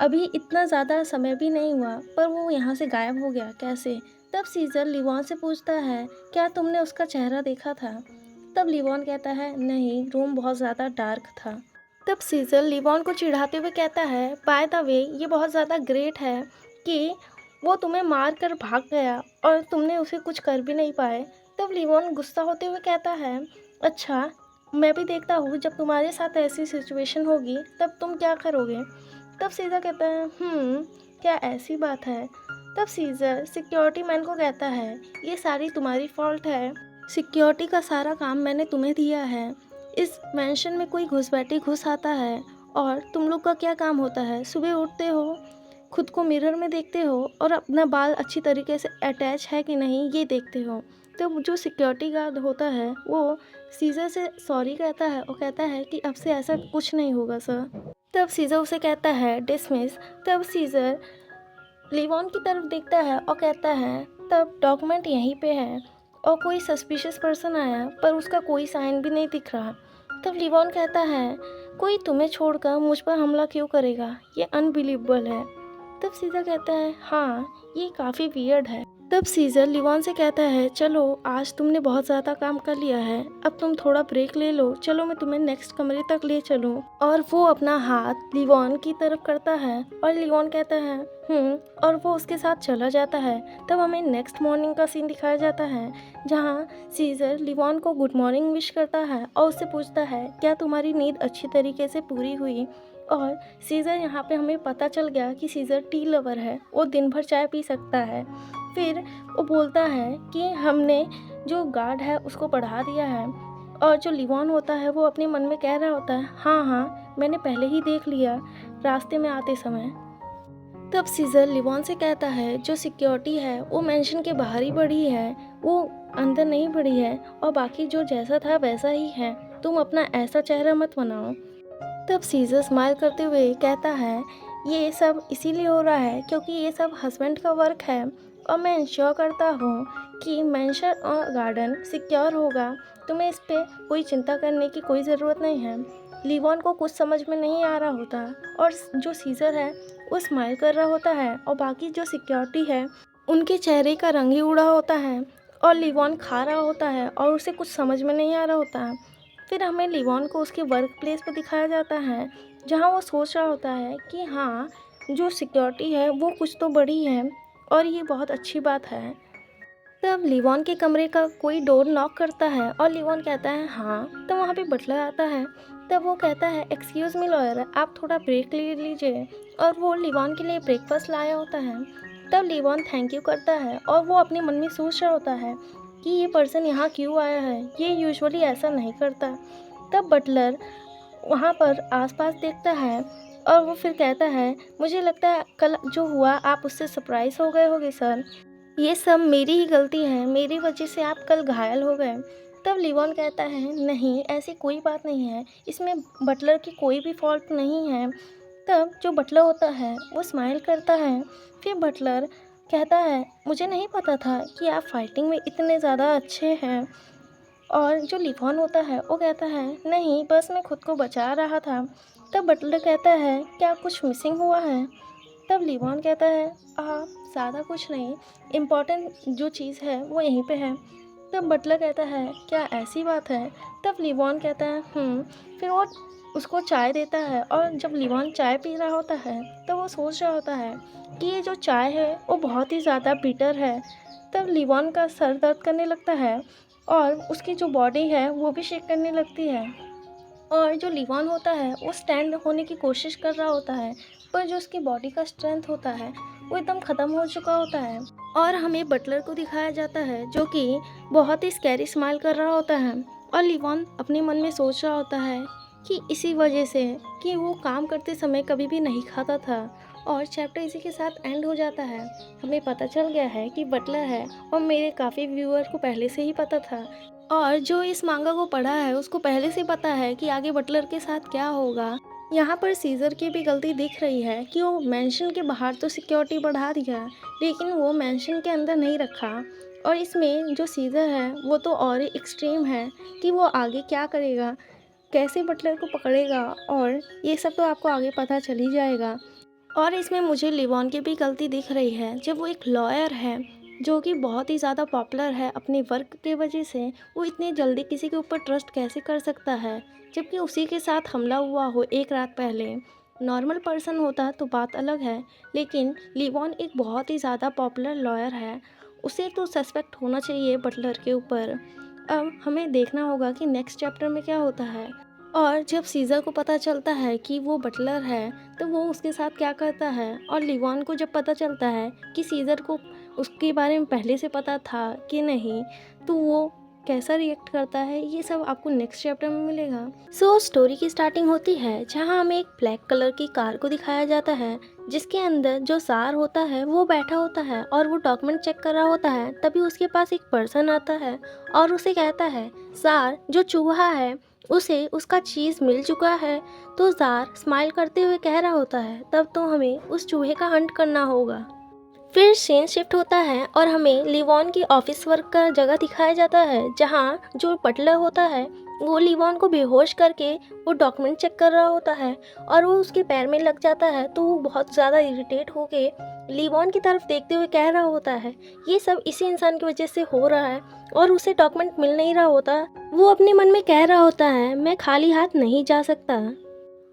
अभी इतना ज़्यादा समय भी नहीं हुआ पर वो यहाँ से गायब हो गया कैसे? तब सीजर लिवॉन से पूछता है, क्या तुमने उसका चेहरा देखा था? तब लिवॉन कहता है, नहीं, रूम बहुत ज़्यादा डार्क था। तब सीजर लिवॉन को चिढ़ाते हुए कहता है, बाय द वे, ये बहुत ज़्यादा ग्रेट है कि वो तुम्हें मार कर भाग गया और तुमने उसे कुछ कर भी नहीं पाए। तब लिवॉन गुस्सा होते हुए कहता है, अच्छा, मैं भी देखता हूँ जब तुम्हारे साथ ऐसी सिचुएशन होगी तब तुम क्या करोगे? तब सीजर कहता है, क्या ऐसी बात है? तब सीजर सिक्योरिटी मैन को कहता है, ये सारी तुम्हारी फॉल्ट है, सिक्योरिटी का सारा काम मैंने तुम्हें दिया है। इस मैंशन में कोई घुसपैठी घुस आता है और तुम लोग का क्या काम होता है? सुबह उठते हो, खुद को मिरर में देखते हो और अपना बाल अच्छी तरीके से अटैच है कि नहीं ये देखते हो। तो जो सिक्योरिटी गार्ड होता है वो सीजर से सॉरी कहता है और कहता है कि अब से ऐसा कुछ नहीं होगा सर। तब सीजर उसे कहता है डिसमिस। तब सीजर लिवॉन की तरफ देखता है और कहता है, तब डॉक्यूमेंट यहीं पे है और कोई सस्पिशियस पर्सन आया पर उसका कोई साइन भी नहीं दिख रहा। तब लिवॉन कहता है, कोई तुम्हें छोड़कर मुझ पर हमला क्यों करेगा? ये अनबिलीवेबल है। तब सीजर कहता है, हाँ, ये काफ़ी वियर्ड है। तब सीजर लिवॉन से कहता है, चलो आज तुमने बहुत ज़्यादा काम कर लिया है, अब तुम थोड़ा ब्रेक ले लो, चलो मैं तुम्हें नेक्स्ट कमरे तक ले चलूँ। और वो अपना हाथ लिवॉन की तरफ करता है और लिवॉन कहता है और वो उसके साथ चला जाता है। तब हमें नेक्स्ट मॉर्निंग का सीन दिखाया जाता है, जहाँ सीजर लिवॉन को गुड मॉर्निंग विश करता है और उससे पूछता है, क्या तुम्हारी नींद अच्छी तरीके से पूरी हुई? और सीजर यहाँ पे हमें पता चल गया कि सीजर टी लवर है, वो दिन भर चाय पी सकता है। फिर वो बोलता है कि हमने जो गार्ड है उसको बढ़ा दिया है और जो लिवॉन होता है वो अपने मन में कह रहा होता है, हाँ हाँ, मैंने पहले ही देख लिया रास्ते में आते समय। तब सीजर लिवॉन से कहता है, जो सिक्योरिटी है वो मेंशन के बाहर ही बढ़ी है, वो अंदर नहीं बढ़ी है और बाकी जो जैसा था वैसा ही है, तुम अपना ऐसा चेहरा मत बनाओ। तब सीजर स्माइल करते हुए कहता है, ये सब इसीलिए हो रहा है क्योंकि ये सब हस्बैंड का वर्क है और मैं इंश्योर करता हूँ कि मैंशन और गार्डन सिक्योर होगा, तुम्हें इस पर कोई चिंता करने की कोई ज़रूरत नहीं है। लिवॉन को कुछ समझ में नहीं आ रहा होता और जो सीजर है वो स्माइल कर रहा होता है और बाकी जो सिक्योरिटी है उनके चेहरे का रंग ही उड़ा होता है और लिवॉन खा रहा होता है और उसे कुछ समझ में नहीं आ रहा होता है। फिर हमें लिवॉन को उसके वर्क प्लेस पर दिखाया जाता है, जहाँ वो सोच रहा होता है कि हाँ, जो सिक्योरिटी है वो कुछ तो बड़ी है और ये बहुत अच्छी बात है। तब लिवॉन के कमरे का कोई डोर नॉक करता है और लिवॉन कहता है हाँ। तब वहाँ पे बटलर आता है। तब वो कहता है, एक्सक्यूज़ मी लॉयर, आप थोड़ा ब्रेक ले लीजिए, और वो लिवॉन के लिए ब्रेकफास्ट लाया होता है। तब लिवॉन थैंक यू करता है और वो अपने मन में सोच रहा होता है कि ये पर्सन यहाँ क्यों आया है, ये यूजुअली ऐसा नहीं करता। तब बटलर वहाँ पर आसपास देखता है और वो फिर कहता है, मुझे लगता है कल जो हुआ आप उससे सरप्राइज हो गए होगे सर, ये सब मेरी ही गलती है, मेरी वजह से आप कल घायल हो गए। तब लिवॉन कहता है, नहीं, ऐसी कोई बात नहीं है, इसमें बटलर की कोई भी फॉल्ट नहीं है। तब जो बटलर होता है वो स्माइल करता है। फिर बटलर कहता है, मुझे नहीं पता था कि आप फाइटिंग में इतने ज़्यादा अच्छे हैं। और जो लिवॉन होता है वो कहता है, नहीं, बस मैं खुद को बचा रहा था। तब बटलर कहता है, क्या कुछ मिसिंग हुआ है? तब लिवॉन कहता है, ज़्यादा कुछ नहीं, इम्पॉर्टेंट जो चीज़ है वो यहीं पे है। तब बटलर कहता है, क्या ऐसी बात है? तब लिवॉन कहता है फिर वो उसको चाय देता है और जब लिवॉन चाय पी रहा होता है तो वो सोच रहा होता है कि ये जो चाय है वो बहुत ही ज़्यादा बिटर है। तब लिवॉन का सर दर्द करने लगता है और उसकी जो बॉडी है वो भी शेक करने लगती है। और जो लिवॉन होता है वो स्टैंड होने की कोशिश कर रहा होता है, पर जो उसकी बॉडी का स्ट्रेंथ होता है वो एकदम ख़त्म हो चुका होता है। और हमें बटलर को दिखाया जाता है जो कि बहुत ही स्कैरी स्माइल कर रहा होता है। और लिवॉन अपने मन में सोच रहा होता है कि इसी वजह से कि वो काम करते समय कभी भी नहीं खाता था। और चैप्टर इसी के साथ एंड हो जाता है। हमें पता चल गया है कि बटलर है और मेरे काफ़ी व्यूअर को पहले से ही पता था। और जो इस मांगा को पढ़ा है उसको पहले से पता है कि आगे बटलर के साथ क्या होगा। यहाँ पर सीज़र की भी गलती दिख रही है कि वो मेंशन के बाहर तो सिक्योरिटी बढ़ा दिया, लेकिन वो मेंशन के अंदर नहीं रखा। और इसमें जो सीज़र है वो तो और ही एक्सट्रीम है कि वो आगे क्या करेगा, कैसे बटलर को पकड़ेगा, और ये सब तो आपको आगे पता चल ही जाएगा। और इसमें मुझे लिवॉन की भी गलती दिख रही है। जब वो एक लॉयर है जो कि बहुत ही ज़्यादा पॉपुलर है अपने वर्क के वजह से, वो इतनी जल्दी किसी के ऊपर ट्रस्ट कैसे कर सकता है, जबकि उसी के साथ हमला हुआ हो एक रात पहले। नॉर्मल पर्सन होता तो बात अलग है, लेकिन लिवॉन एक बहुत ही ज़्यादा पॉपुलर लॉयर है, उसे तो सस्पेक्ट होना चाहिए बटलर के ऊपर। अब हमें देखना होगा कि नेक्स्ट चैप्टर में क्या होता है। और जब सीज़र को पता चलता है कि वो बटलर है तो वो उसके साथ क्या करता है। और लिवॉन को जब पता चलता है कि सीज़र को उसके बारे में पहले से पता था कि नहीं, तो वो कैसा रिएक्ट करता है, ये सब आपको नेक्स्ट चैप्टर में मिलेगा। स्टोरी की स्टार्टिंग होती है जहाँ हमें एक ब्लैक कलर की कार को दिखाया जाता है, जिसके अंदर जो सार होता है वो बैठा होता है और वो डॉक्यूमेंट चेक कर रहा होता है। तभी उसके पास एक पर्सन आता है और उसे कहता है सार जो चूहा है उसे उसका चीज़ मिल चुका है। तो जार स्माइल करते हुए कह रहा होता है तब तो हमें उस चूहे का हंट करना होगा। फिर सीन शिफ्ट होता है और हमें लिवॉन की ऑफिस वर्क का जगह दिखाया जाता है, जहाँ जो बटलर होता है वो लिवॉन को बेहोश करके वो डॉक्यूमेंट चेक कर रहा होता है और वो उसके पैर में लग जाता है। तो वो बहुत ज़्यादा इरिटेट होके लिवॉन की तरफ देखते हुए कह रहा होता है ये सब इसी इंसान की वजह से हो रहा है, और उसे डॉक्यूमेंट मिल नहीं रहा होता। वो अपने मन में कह रहा होता है मैं खाली हाथ नहीं जा सकता।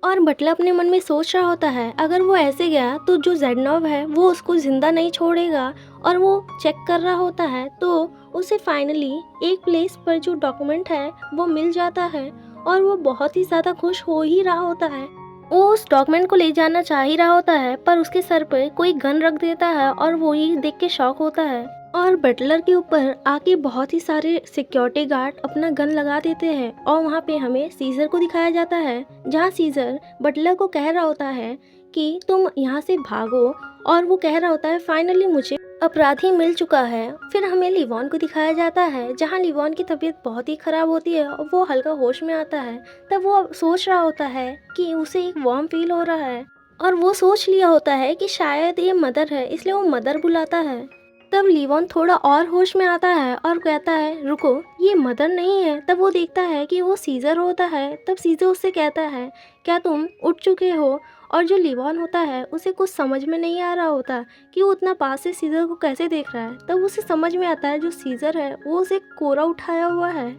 और बटलर अपने मन में सोच रहा होता है अगर वो ऐसे गया तो जो जेडनोव है वो उसको ज़िंदा नहीं छोड़ेगा। और वो चेक कर रहा होता है तो उसे फाइनली एक प्लेस पर जो डॉक्यूमेंट है वो मिल जाता है और वो बहुत ही ज़्यादा खुश हो ही रहा होता है। वो उस डॉक्यूमेंट को ले जाना चाह ही रहा होता है, पर उसके सर पर कोई गन रख देता है और वो ये देख के शॉक होता है। और बटलर के ऊपर आके बहुत ही सारे सिक्योरिटी गार्ड अपना गन लगा देते हैं और वहाँ पे हमें सीजर को दिखाया जाता है, जहाँ सीजर बटलर को कह रहा होता है कि तुम यहाँ से भागो। और वो कह रहा होता है फाइनली मुझे अपराधी मिल चुका है। फिर हमें लिवॉन को दिखाया जाता है जहाँ लिवॉन की तबीयत बहुत ही ख़राब होती है और वो हल्का होश में आता है। तब वो सोच रहा होता है कि उसे एक वार्म फील हो रहा है और वो सोच लिया होता है कि शायद ये मदर है, इसलिए वो मदर बुलाता है। तब लिवॉन थोड़ा और होश में आता है और कहता है रुको ये मदर नहीं है। तब वो देखता है कि वो सीजर होता है। तब सीजर उससे कहता है क्या तुम उठ चुके हो। और जो लिवॉन होता है उसे कुछ समझ में नहीं आ रहा होता कि वो उतना पास से सीजर को कैसे देख रहा है। तब उसे समझ में आता है जो सीजर है वो उसे कोरा उठाया हुआ है।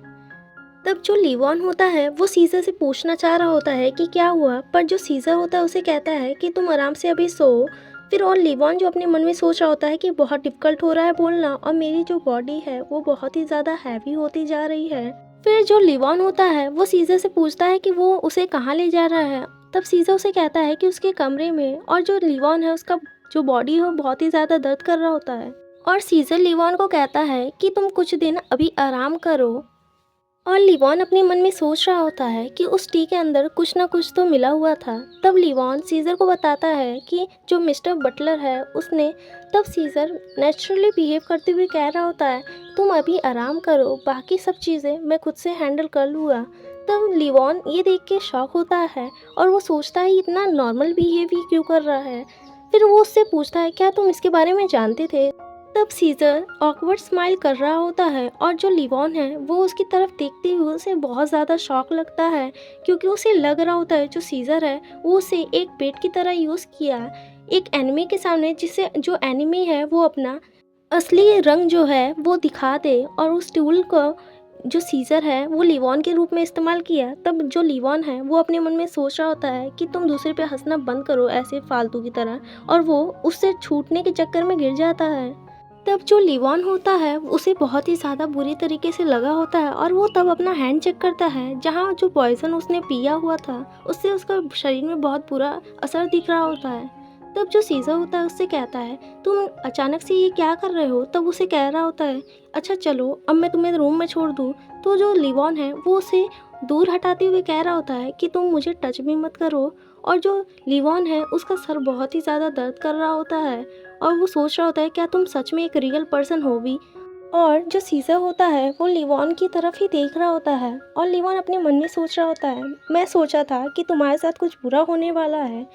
तब जो लिवॉन होता है वो सीजर से पूछना चाह रहा होता है कि क्या हुआ, पर जो सीजर होता है उसे कहता है कि तुम आराम से अभी सो। फिर और लिवॉन जो अपने मन में सोच रहा होता है कि बहुत डिफ़िकल्ट हो रहा है बोलना और मेरी जो बॉडी है वो बहुत ही ज़्यादा हैवी होती जा रही है। फिर जो लिवॉन होता है वो सीजर से पूछता है कि वो उसे कहाँ ले जा रहा है। तब सीजर उसे कहता है कि उसके कमरे में। और जो लिवॉन है उसका जो बॉडी है वो बहुत ही ज़्यादा दर्द कर रहा होता है। और सीजर लिवॉन को कहता है कि तुम कुछ दिन अभी आराम करो। और लिवॉन अपने मन में सोच रहा होता है कि उस टी के अंदर कुछ ना कुछ तो मिला हुआ था। तब लिवॉन सीजर को बताता है कि जो मिस्टर बटलर है उसने। तब सीजर नेचुरली बिहेव करते हुए कह रहा होता है तुम अभी आराम करो, बाकी सब चीज़ें मैं खुद से हैंडल कर लूँगा। तब लिवॉन ये देख के शॉक होता है और वो सोचता है इतना नॉर्मल बिहेव क्यों कर रहा है। फिर वो उससे पूछता है क्या तुम इसके बारे में जानते थे। तब सीजर ऑकवर्ड स्माइल कर रहा होता है और जो लिवॉन है वो उसकी तरफ देखते हुए उसे बहुत ज़्यादा शॉक लगता है, क्योंकि उसे लग रहा होता है जो सीजर है वो उसे एक पेट की तरह यूज़ किया एक एनिमी के सामने, जिससे जो एनिमी है वो अपना असली रंग जो है वो दिखा दे और उस टूल को जो सीज़र है वो लिवॉन के रूप में इस्तेमाल किया, तब जो लिवॉन है वो अपने मन में सोच रहा होता है कि तुम दूसरे पे हँसना बंद करो ऐसे फालतू की तरह, और वो उससे छूटने के चक्कर में गिर जाता है। तब जो लिवॉन होता है उसे बहुत ही ज़्यादा बुरी तरीके से लगा होता है, और वो तब अपना हैंड चेक करता है जहाँ जो पॉइज़न उसने पिया हुआ था उससे उसका शरीर में बहुत बुरा असर दिख रहा होता है। तब जो सीज़र होता है उससे कहता है, तुम अचानक से ये क्या कर रहे हो? तब उसे कह रहा होता है, अच्छा चलो अब मैं तुम्हें रूम में छोड़ दूँ। तो जो लिवॉन है वो उसे दूर हटाते हुए कह रहा होता है कि तुम मुझे टच भी मत करो। और जो लिवॉन है उसका सर बहुत ही ज़्यादा दर्द कर रहा होता है, और वो सोच रहा होता है क्या तुम सच में एक रियल पर्सन हो भी। और जो सीज़र होता है वो लिवॉन की तरफ ही देख रहा होता है, और लिवॉन अपने मन में सोच रहा होता है, मैं सोचा था कि तुम्हारे साथ कुछ बुरा होने वाला है।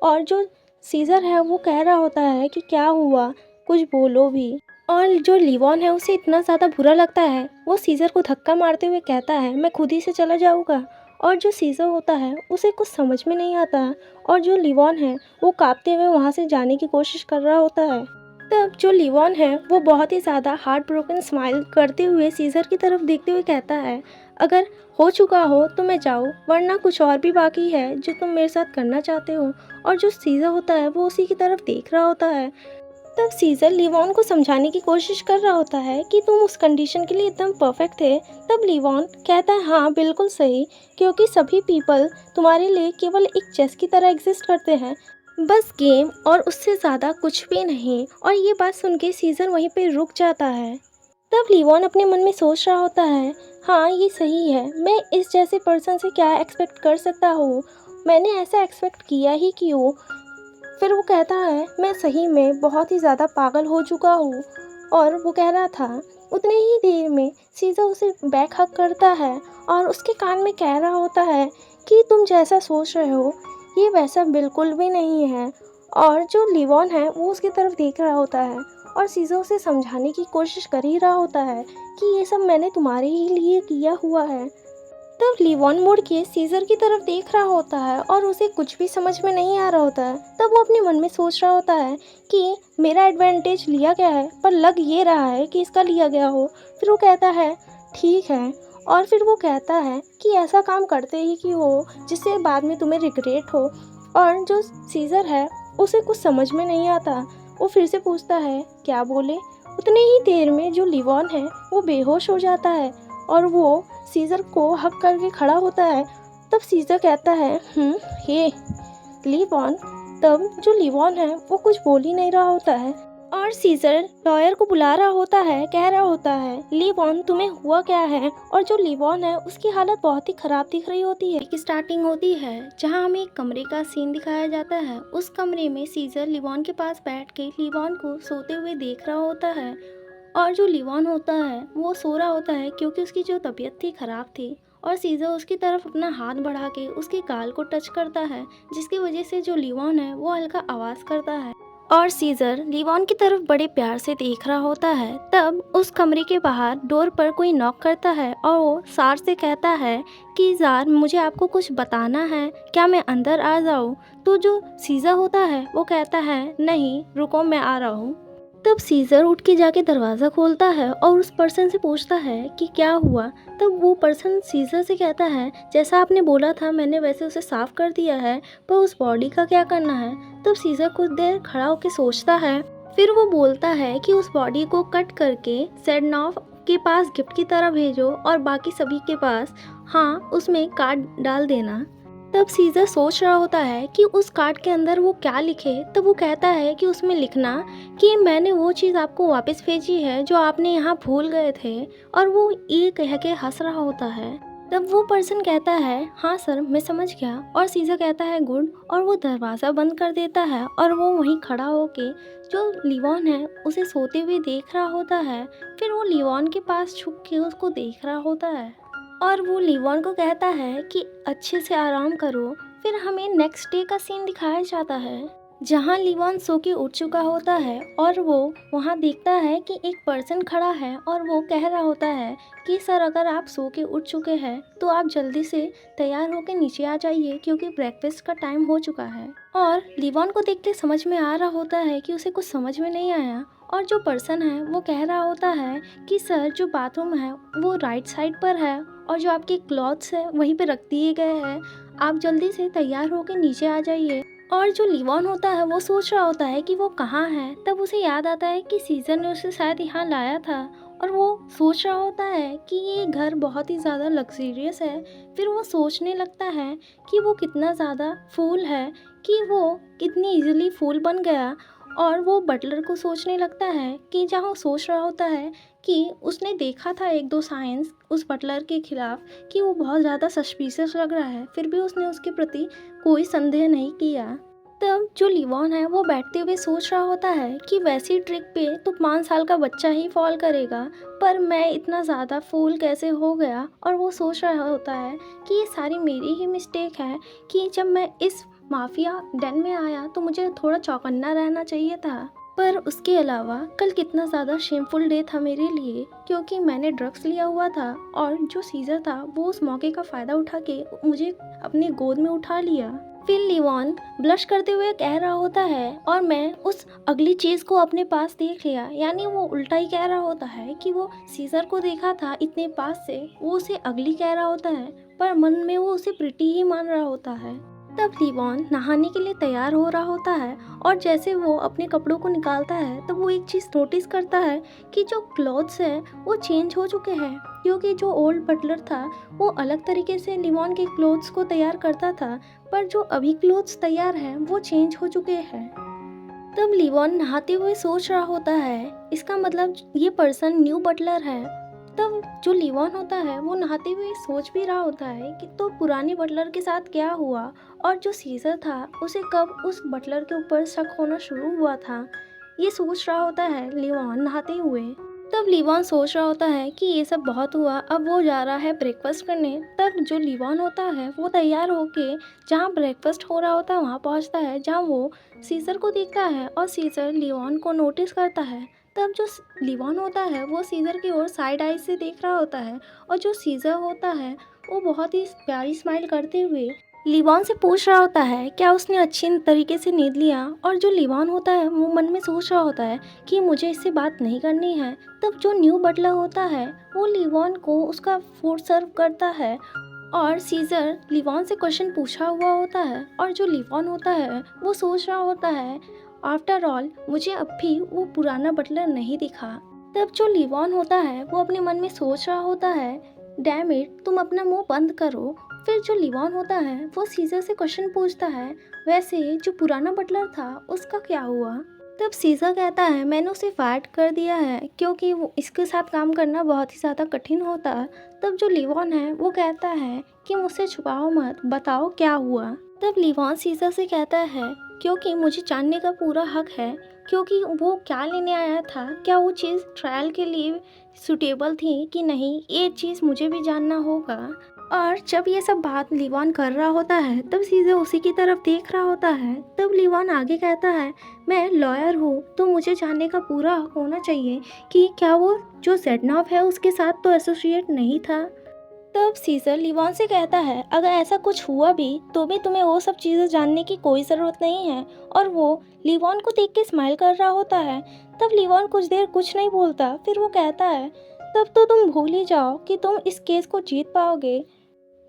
और जो सीज़र है वो कह रहा होता है कि क्या हुआ, कुछ बोलो भी। और जो लिवॉन है उसे इतना ज़्यादा बुरा लगता है, वो सीज़र को धक्का मारते हुए कहता है, मैं खुद ही से चला जाऊँगा। और जो सीज़र होता है उसे कुछ समझ में नहीं आता, और जो लिवॉन है वो काँपते हुए वहाँ से जाने की कोशिश कर रहा होता है। तब जो लिवॉन है वो बहुत ही ज़्यादा हार्ट ब्रोकन स्माइल करते हुए सीज़र की तरफ देखते हुए कहता है, अगर हो चुका हो तो मैं जाऊँ, वरना कुछ और भी बाकी है जो तुम मेरे साथ करना चाहते हो। और जो सीज़र होता है वो उसी की तरफ देख रहा होता है। तब सीज़र लिवॉन को समझाने की कोशिश कर रहा होता है कि तुम उस कंडीशन के लिए एकदम परफेक्ट थे। तब लिवॉन कहता है, हाँ बिल्कुल सही, क्योंकि सभी पीपल तुम्हारे लिए केवल एक चेस की तरह एग्जिस्ट करते हैं, बस गेम और उससे ज़्यादा कुछ भी नहीं। और ये बात सुन के सीज़र वहीं पे रुक जाता है। तब लिवॉन अपने मन में सोच रहा होता है, हाँ ये सही है, मैं इस जैसे पर्सन से क्या एक्सपेक्ट कर सकता हूँ, मैंने ऐसा एक्सपेक्ट किया ही क्यों। फिर वो कहता है, मैं सही में बहुत ही ज़्यादा पागल हो चुका हूँ। और वो कह रहा था, उतने ही देर में सीज़र उसे बैक हक करता है और उसके कान में कह रहा होता है कि तुम जैसा सोच रहे हो ये वैसा बिल्कुल भी नहीं है। और जो लिवॉन है वो उसकी तरफ देख रहा होता है, और सीज़र उसे समझाने की कोशिश कर ही रहा होता है कि ये सब मैंने तुम्हारे ही लिए किया हुआ है। तब लिवॉन मुड़ के सीज़र की तरफ देख रहा होता है और उसे कुछ भी समझ में नहीं आ रहा होता है। तब वो अपने मन में सोच रहा होता है कि मेरा एडवांटेज लिया गया है, पर लग ये रहा है कि इसका लिया गया हो। फिर वो कहता है ठीक है, और फिर वो कहता है कि ऐसा काम करते ही कि हो जिससे बाद में तुम्हें रिग्रेट हो। और जो सीज़र है उसे कुछ समझ में नहीं आता, वो फिर से पूछता है क्या बोले। उतने ही देर में जो लिवॉन है वो बेहोश हो जाता है, और वो सीज़र को हक करके खड़ा होता है। तब सीज़र कहता है हे लिवॉन। तब जो लिवॉन है वो कुछ बोल ही नहीं रहा होता है, और सीज़र लॉयर को बुला रहा होता है, कह रहा होता है, लिवॉन तुम्हें हुआ क्या है। और जो लिवॉन है उसकी हालत बहुत ही ख़राब दिख रही होती है। एक स्टार्टिंग होती है जहाँ हमें एक कमरे का सीन दिखाया जाता है। उस कमरे में सीज़र लिवॉन के पास बैठ के लिवॉन को सोते हुए देख रहा होता है, और जो लिवॉन होता है वो सो रहा होता है क्योंकि उसकी जो तबीयत थी ख़राब थी। और सीज़र उसकी तरफ अपना हाथ बढ़ा के उसके गाल को टच करता है, जिसकी वजह से जो लिवॉन है वो हल्का आवाज़ करता है। और सीज़र लिवॉन की तरफ बड़े प्यार से देख रहा होता है। तब उस कमरे के बाहर डोर पर कोई नॉक करता है, और वो जार से कहता है कि जार मुझे आपको कुछ बताना है, क्या मैं अंदर आ जाऊँ। तो जो सीज़र होता है वो कहता है, नहीं रुको मैं आ रहा हूँ। तब सीज़र उठ के जाके दरवाज़ा खोलता है और उस पर्सन से पूछता है कि क्या हुआ। तब वो पर्सन सीज़र से कहता है, जैसा आपने बोला था मैंने वैसे उसे साफ़ कर दिया है, पर उस बॉडी का क्या करना है। तब सीज़र कुछ देर खड़ा होकर सोचता है, फिर वो बोलता है कि उस बॉडी को कट करके सेडनॉफ के पास गिफ्ट की तरह भेजो, और बाकी सभी के पास हाँ उसमें कार्ड डाल देना। तब सीज़र सोच रहा होता है कि उस कार्ड के अंदर वो क्या लिखे। तब वो कहता है कि उसमें लिखना कि मैंने वो चीज़ आपको वापस भेजी है जो आपने यहाँ भूल गए थे। और वो ये कह के हंस रहा होता है। तब वो पर्सन कहता है, हाँ सर मैं समझ गया। और सीज़र कहता है गुड, और वो दरवाज़ा बंद कर देता है, और वो वहीं खड़ा होके जो लिवॉन है उसे सोते हुए देख रहा होता है। फिर वो लिवॉन के पास छुप के उसको देख रहा होता है, और वो लिवॉन को कहता है कि अच्छे से आराम करो। फिर हमें नेक्स्ट डे का सीन दिखाया जाता है। जहाँ लिवॉन सो के उठ चुका होता है और वो वहाँ देखता है कि एक पर्सन खड़ा है और वो कह रहा होता है कि सर, अगर आप सो के उठ चुके हैं तो आप जल्दी से तैयार होकर नीचे आ जाइए क्योंकि ब्रेकफास्ट का टाइम हो चुका है। और लिवॉन को देख के समझ में आ रहा होता है कि उसे कुछ समझ में नहीं आया और जो पर्सन है वो कह रहा होता है कि सर, जो बाथरूम है वो राइट साइड पर है और जो आपके क्लॉथ्स है वहीं पे रख दिए गए हैं, आप जल्दी से तैयार होकर नीचे आ जाइए। और जो लिवॉन होता है वो सोच रहा होता है कि वो कहाँ है, तब उसे याद आता है कि सीजर ने उसे शायद यहाँ लाया था और वो सोच रहा होता है कि ये घर बहुत ही ज़्यादा लग्जरियस है। फिर वो सोचने लगता है कि वो कितना ज़्यादा फूल है, कि वो कितनी इजीली फूल बन गया। और वो बटलर को सोचने लगता है कि जहाँ वो सोच रहा होता है कि उसने देखा था एक दो साइंस उस बटलर के खिलाफ कि वो बहुत ज़्यादा सस्पिशियस लग रहा है, फिर भी उसने उसके प्रति कोई संदेह नहीं किया। तब जो लिवॉन है वो बैठते हुए सोच रहा होता है कि वैसी ट्रिक पे तो 5 साल का बच्चा ही फॉल करेगा, पर मैं इतना ज़्यादा फूल कैसे हो गया। और वो सोच रहा होता है कि ये सारी मेरी ही मिस्टेक है कि जब मैं इस माफिया डेन में आया तो मुझे थोड़ा चौकन्ना रहना चाहिए था। पर उसके अलावा कल कितना ज़्यादा शेमफुल डे था मेरे लिए, क्योंकि मैंने ड्रग्स लिया हुआ था और जो सीजर था वो उस मौके का फ़ायदा उठा के मुझे अपनी गोद में उठा लिया। फिर लिवॉन ब्लश करते हुए कह रहा होता है और मैं उस अगली चीज़ को अपने पास देख लिया, यानी वो उल्टा ही कह रहा होता है कि वो सीजर को देखा था इतने पास से, वो उसे अगली कह रहा होता है पर मन में वो उसे प्रिटी ही मान रहा होता है। तब लिवॉन नहाने के लिए तैयार हो रहा होता है और जैसे वो अपने कपड़ों को निकालता है तब वो एक चीज़ नोटिस करता है कि जो क्लॉथ्स है वो चेंज हो चुके हैं, क्योंकि जो ओल्ड बटलर था वो अलग तरीके से लिवॉन के क्लोथ्स को तैयार करता था, पर जो अभी क्लोथ्स तैयार हैं वो चेंज हो चुके हैं। तब लिवॉन नहाते हुए सोच रहा होता है इसका मतलब ये पर्सन न्यू बटलर है। तब जो लिवॉन होता है वो नहाते हुए सोच भी रहा होता है कि तो पुरानी बटलर के साथ क्या हुआ और जो सीजर था उसे कब उस बटलर के ऊपर शक होना शुरू हुआ था। ये सोच रहा होता है लिवॉन नहाते हुए। तब लिवॉन सोच रहा होता है कि ये सब बहुत हुआ, अब वो जा रहा है ब्रेकफास्ट करने। तब जो लिवॉन होता है वो तैयार होके जहाँ ब्रेकफास्ट हो रहा होता है वहाँ पहुँचता है, जहाँ वो सीजर को देखता है और सीजर लिवॉन को नोटिस करता है। तब जो लिवॉन होता है वो सीजर की ओर साइड आई से देख रहा होता है और जो सीजर होता है वो बहुत ही प्यारी स्माइल करते हुए लिवॉन से पूछ रहा होता है क्या उसने अच्छी तरीके से नींद लिया। और जो लिवॉन होता है वो मन में सोच रहा होता है कि मुझे इससे बात नहीं करनी है। तब जो न्यू बटलर होता है वो लिवॉन को उसका फूड सर्व करता है और सीजर लिवॉन से क्वेश्चन पूछा हुआ होता है और जो लिवॉन होता है वो सोच रहा होता है आफ्टर ऑल मुझे अब भी वो पुराना बटलर नहीं दिखा। तब जो लिवॉन होता है वो अपने मन में सोच रहा होता है डैम इट, तुम अपना मुंह बंद करो। फिर जो लिवॉन होता है वो सीजर से क्वेश्चन पूछता है वैसे जो पुराना बटलर था उसका क्या हुआ। तब सीजर कहता है मैंने उसे फायर कर दिया है क्योंकि वो इसके साथ काम करना बहुत ही ज़्यादा कठिन होता। तब जो लिवॉन है वो कहता है कि मुझसे छुपाओ मत, बताओ क्या हुआ। तब लिवॉन सीजर से कहता है क्योंकि मुझे जानने का पूरा हक है, क्योंकि वो क्या लेने आया था, क्या वो चीज़ ट्रायल के लिए सूटेबल थी कि नहीं, ये चीज़ मुझे भी जानना होगा। और जब ये सब बात लिवॉन कर रहा होता है तब सीजर उसी की तरफ देख रहा होता है। तब लिवॉन आगे कहता है मैं लॉयर हूँ तो मुझे जानने का पूरा हक होना चाहिए कि क्या वो जो ज़ेडनॉव है उसके साथ तो एसोसिएट नहीं था। तब सीजर लिवॉन से कहता है अगर ऐसा कुछ हुआ भी तो भी तुम्हें वो सब चीज़ें जानने की कोई ज़रूरत नहीं है। और वो लिवॉन को देख के स्माइल कर रहा होता है। तब लिवॉन कुछ देर कुछ नहीं बोलता, फिर वो कहता है तब तो तुम भूल ही जाओ कि तुम इस केस को जीत पाओगे।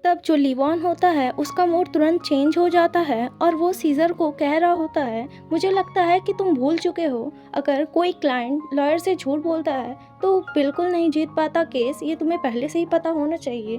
तब जो लिवॉन होता है उसका मूड तुरंत चेंज हो जाता है और वो सीजर को कह रहा होता है मुझे लगता है कि तुम भूल चुके हो, अगर कोई क्लाइंट लॉयर से झूठ बोलता है तो बिल्कुल नहीं जीत पाता केस, ये तुम्हें पहले से ही पता होना चाहिए।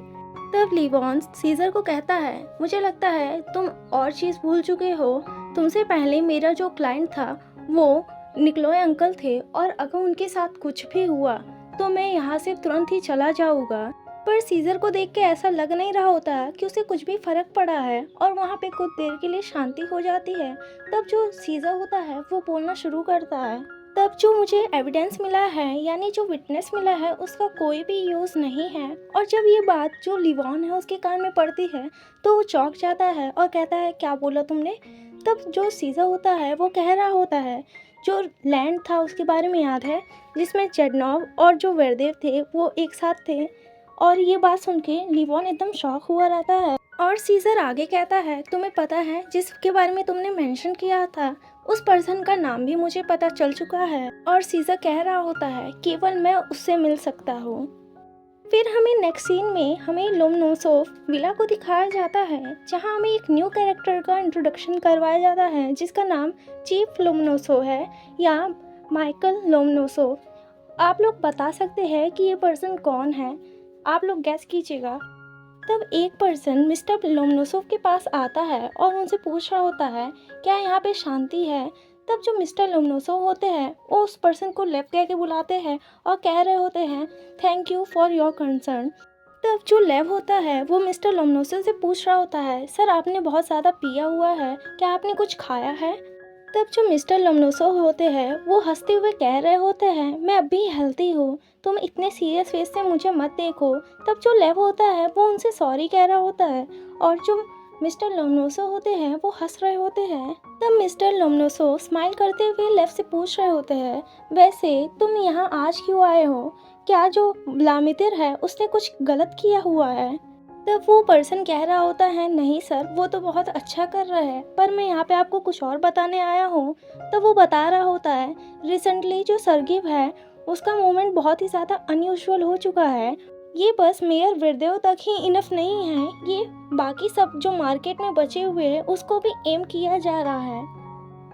तब लिवॉन सीजर को कहता है मुझे लगता है तुम और चीज़ भूल चुके हो, तुमसे पहले मेरा जो क्लाइंट था वो निकलोय अंकल थे और अगर उनके साथ कुछ भी हुआ तो मैं यहाँ से तुरंत ही चला जाऊँगा। पर सीजर को देख के ऐसा लग नहीं रहा होता कि उसे कुछ भी फर्क पड़ा है और वहाँ पे कुछ देर के लिए शांति हो जाती है। तब जो सीजर होता है वो बोलना शुरू करता है तब जो मुझे एविडेंस मिला है, यानी जो विटनेस मिला है, उसका कोई भी यूज़ नहीं है। और जब ये बात जो लिवॉन है उसके कान में पड़ती है तो वो चौंक जाता है और कहता है क्या बोला तुमने। तब जो सीज़ा होता है वो कह रहा होता है, जो लैंड था उसके बारे में याद है, जिसमें चेडनॉव और जो वेरदेव थे वो एक साथ थे। और ये बात सुन के लिवॉन एकदम शॉक हुआ रहता है। और सीज़र आगे कहता है, तुम्हें पता है जिसके बारे में तुमने मेंशन किया था, उस पर्सन का नाम भी मुझे पता चल चुका है। और सीज़र कह रहा होता है, केवल मैं उससे मिल सकता हूँ। फिर हमें नेक्स्ट सीन में हमें लोमनोसोव विला को दिखाया जाता है, जहां हमें एक न्यू कैरेक्टर का इंट्रोडक्शन करवाया जाता है, जिसका नाम चीफ लोमनोसोव है या माइकल लोमनोसोव। आप लोग बता सकते हैं कि ये पर्सन कौन है, आप लोग गैस कीजिएगा। तब एक पर्सन मिस्टर लोमनोसोव के पास आता है और उनसे पूछ रहा होता है, क्या यहाँ पे शांति है। तब जो मिस्टर लोमनोसोव होते हैं वो उस पर्सन को लेफ्ट कह के बुलाते हैं और कह रहे होते हैं, thank you for your concern. तब जो लेव होता है वो मिस्टर लोमनोसोव से पूछ रहा होता है, सर आपने बहुत ज़्यादा पिया हुआ है, क्या आपने कुछ खाया है। तब जो मिस्टर लोमनोसोव होते हैं वो हंसते हुए कह रहे होते हैं, मैं अभी हेल्थी हूँ, तुम इतने सीरियस फेस से मुझे मत देखो। तब जो लेव होता है वो उनसे सॉरी कह रहा होता है और जो मिस्टर लोमनोसोव होते हैं वो हंस रहे होते हैं। तब मिस्टर लोमनोसोव स्माइल करते हुए लेव से पूछ रहे होते हैं, वैसे तुम यहाँ आज क्यों आए हो, क्या जो व्लादिमीर है उसने कुछ गलत किया हुआ है। तब वो पर्सन कह रहा होता है, नहीं सर वो तो बहुत अच्छा कर रहा है, पर मैं यहाँ पे आपको कुछ और बताने आया हूँ। तब वो बता रहा होता है, रिसेंटली जो सरगिव है उसका मूवमेंट बहुत ही ज़्यादा अनयूजुअल हो चुका है, ये बस मेयर वेरदेव तक ही इनफ नहीं है, ये बाकी सब जो मार्केट में बचे हुए हैं उसको भी एम किया जा रहा है।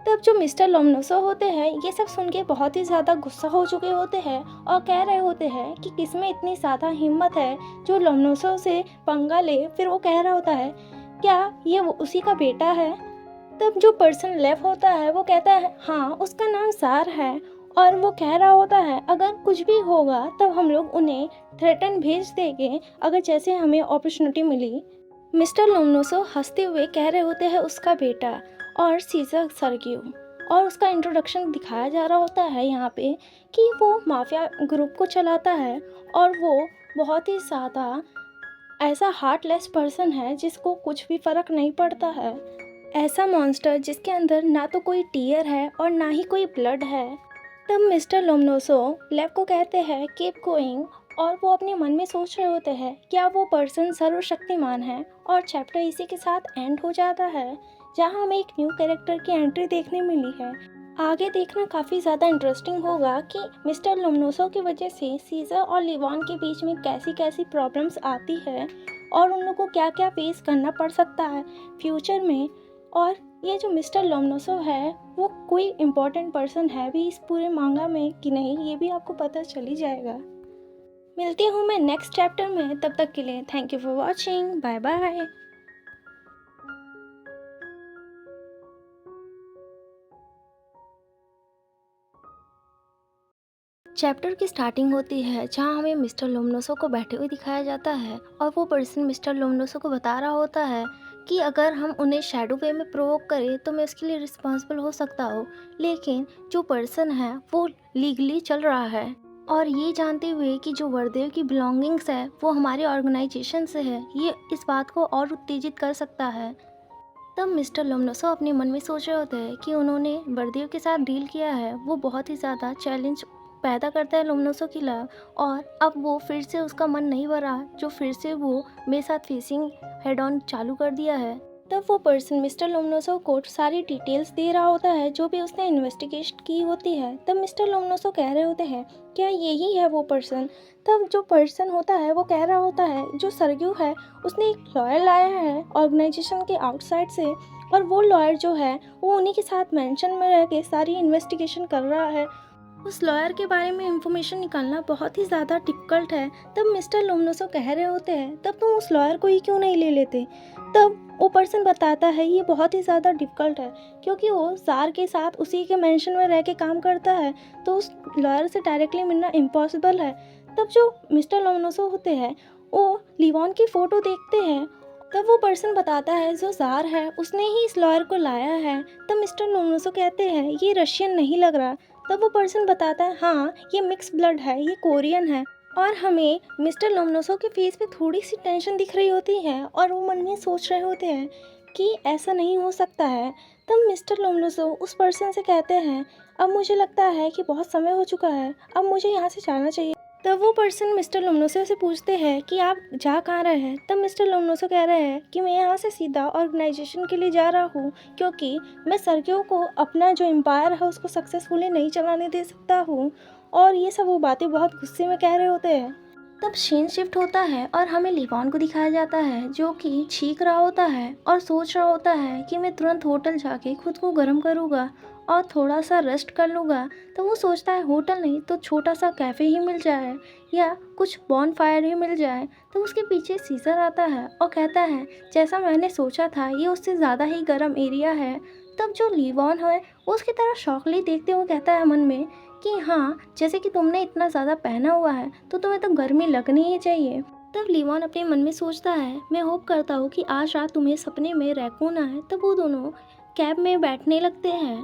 तब जो मिस्टर लोमनोसोव होते हैं ये सब सुन के बहुत ही ज़्यादा गुस्सा हो चुके होते हैं और कह रहे होते हैं कि किसमें इतनी ज़्यादा हिम्मत है जो लोमनोसोव से पंगा ले। फिर वो कह रहा होता है, क्या ये वो उसी का बेटा है। तब जो पर्सन लेफ्ट होता है वो कहता है, हाँ उसका नाम जार है। और वो कह रहा होता है, अगर कुछ भी होगा तब हम लोग उन्हें थ्रेटन भेज देंगे, अगर जैसे हमें अपॉर्चुनिटी मिली। मिस्टर लोमनोसोव हंसते हुए कह रहे होते हैं, उसका बेटा और सीज़र सरगिव। और उसका इंट्रोडक्शन दिखाया जा रहा होता है यहाँ पे कि वो माफिया ग्रुप को चलाता है और वो बहुत ही ज़्यादा ऐसा हार्टलेस पर्सन है जिसको कुछ भी फ़र्क नहीं पड़ता है, ऐसा मॉन्स्टर जिसके अंदर ना तो कोई टीयर है और ना ही कोई ब्लड है। तब मिस्टर लोमनोसोव लेव को कहते हैं, कीप गोइंग। और वो अपने मन में सोच रहे होते हैं, क्या वो पर्सन सर्वशक्तिमान है। और चैप्टर इसी के साथ एंड हो जाता है, जहां हमें एक न्यू कैरेक्टर की एंट्री देखने मिली है। आगे देखना काफ़ी ज़्यादा इंटरेस्टिंग होगा कि मिस्टर लोमनोसोव की वजह से सीज़र और लिवॉन के बीच में कैसी कैसी प्रॉब्लम्स आती है और उन लोगों को क्या क्या फेस करना पड़ सकता है फ्यूचर में। और ये जो मिस्टर लोमनोसोव है वो कोई इम्पोर्टेंट पर्सन है भी इस पूरे मांगा में कि नहीं, ये भी आपको पता चल ही जाएगा। मिलती हूँ मैं नेक्स्ट चैप्टर में, तब तक के लिए thank you for watching, bye bye. Chapter की स्टार्टिंग होती है जहां हमें मिस्टर लोमनोसोव को बैठे हुए दिखाया जाता है और वो पर्सन मिस्टर लोमनोसोव को बता रहा होता है कि अगर हम उन्हें शैडो वे में प्रोवोक करें तो मैं उसके लिए रिस्पॉन्सिबल हो सकता हूँ, लेकिन जो पर्सन है वो लीगली चल रहा है। और ये जानते हुए कि जो वरदेव की बिलोंगिंग्स है वो हमारे ऑर्गेनाइजेशन से है, ये इस बात को और उत्तेजित कर सकता है। तब मिस्टर लोमनोसोव अपने मन में सोच रहे होते हैं कि उन्होंने वरदेव के साथ डील किया है वो बहुत ही ज़्यादा चैलेंज पैदा करता है लोमनोसोव के लिए, और अब वो फिर से उसका मन नहीं भरा, जो फिर से वो मेरे साथ फेसिंग हेड ऑन चालू कर दिया है। तब वो पर्सन मिस्टर लोमनोसोव को सारी डिटेल्स दे रहा होता है जो भी उसने इन्वेस्टिगेशन की होती है। तब मिस्टर लोमनोसोव कह रहे होते हैं, क्या यही है वो पर्सन। तब जो पर्सन होता है वो कह रहा होता है, जो सरगिव है उसने एक लॉयर लाया है ऑर्गेनाइजेशन के आउटसाइड से, और वो लॉयर जो है वो उन्हीं के साथ मेंशन में रह के सारी इन्वेस्टिगेशन कर रहा है। उस लॉयर के बारे में इंफॉर्मेशन निकालना बहुत ही ज़्यादा डिफ़िकल्ट है। तब मिस्टर लोमनोसोव कह रहे होते हैं, तब तुम उस लॉयर को ही क्यों नहीं ले लेते। तब वो पर्सन बताता है, ये बहुत ही ज़्यादा डिफ़िकल्ट है क्योंकि वो जार के साथ उसी के मेंशन में रह के काम करता है, तो उस लॉयर से डायरेक्टली मिलना इम्पॉसिबल है। तब जो मिस्टर लोमनोसोव होते हैं वो लिवॉन की फ़ोटो देखते हैं। तब वो पर्सन बताता है, जो जार है उसने ही इस लॉयर को लाया है। तब मिस्टर लोमनोसोव कहते हैं, ये रशियन नहीं लग रहा। तब वो पर्सन बताता है, हाँ ये मिक्स ब्लड है, ये कोरियन है। और हमें मिस्टर लोमनोसोव के फेस पे थोड़ी सी टेंशन दिख रही होती है और वो मन में सोच रहे होते हैं, कि ऐसा नहीं हो सकता है। तब मिस्टर लोमलोसो उस पर्सन से कहते हैं, अब मुझे लगता है कि बहुत समय हो चुका है, अब मुझे यहाँ से जाना चाहिए। तब वो पर्सन मिस्टर लोमलोसो से पूछते हैं कि आप जा कहाँ रहे हैं। तब मिस्टर लोमलोसो कह रहे हैं कि मैं यहाँ से सीधा ऑर्गेनाइजेशन के लिए जा रहा हूँ, क्योंकि मैं सर्गियो को अपना जो एम्पायर है उसको सक्सेसफुली नहीं चलाने दे सकता हूँ। और ये सब वो बातें बहुत गुस्से में कह रहे होते हैं। तब सीन शिफ्ट होता है और हमें लिवॉन को दिखाया जाता है, जो कि छींक रहा होता है और सोच रहा होता है कि मैं तुरंत होटल जाके खुद को गर्म करूँगा और थोड़ा सा रेस्ट कर लूँगा। तो वो सोचता है होटल नहीं तो छोटा सा कैफ़े ही मिल जाए या कुछ बॉन फायर ही मिल जाए। तो उसके पीछे सीजर आता है और कहता है, जैसा मैंने सोचा था ये उससे ज़्यादा ही गर्म एरिया है। तब जो लिवॉन है वो उसकी तरफ शॉकली देखते हुए कहता है मन में कि हाँ, जैसे कि तुमने इतना ज़्यादा पहना हुआ है तो तुम्हें तो गर्मी लगनी ही चाहिए। तब लिवॉन अपने मन में सोचता है, मैं होप करता हूँ कि आज रात तुम्हें सपने में रैकून आए। तब वो दोनों कैब में बैठने लगते हैं।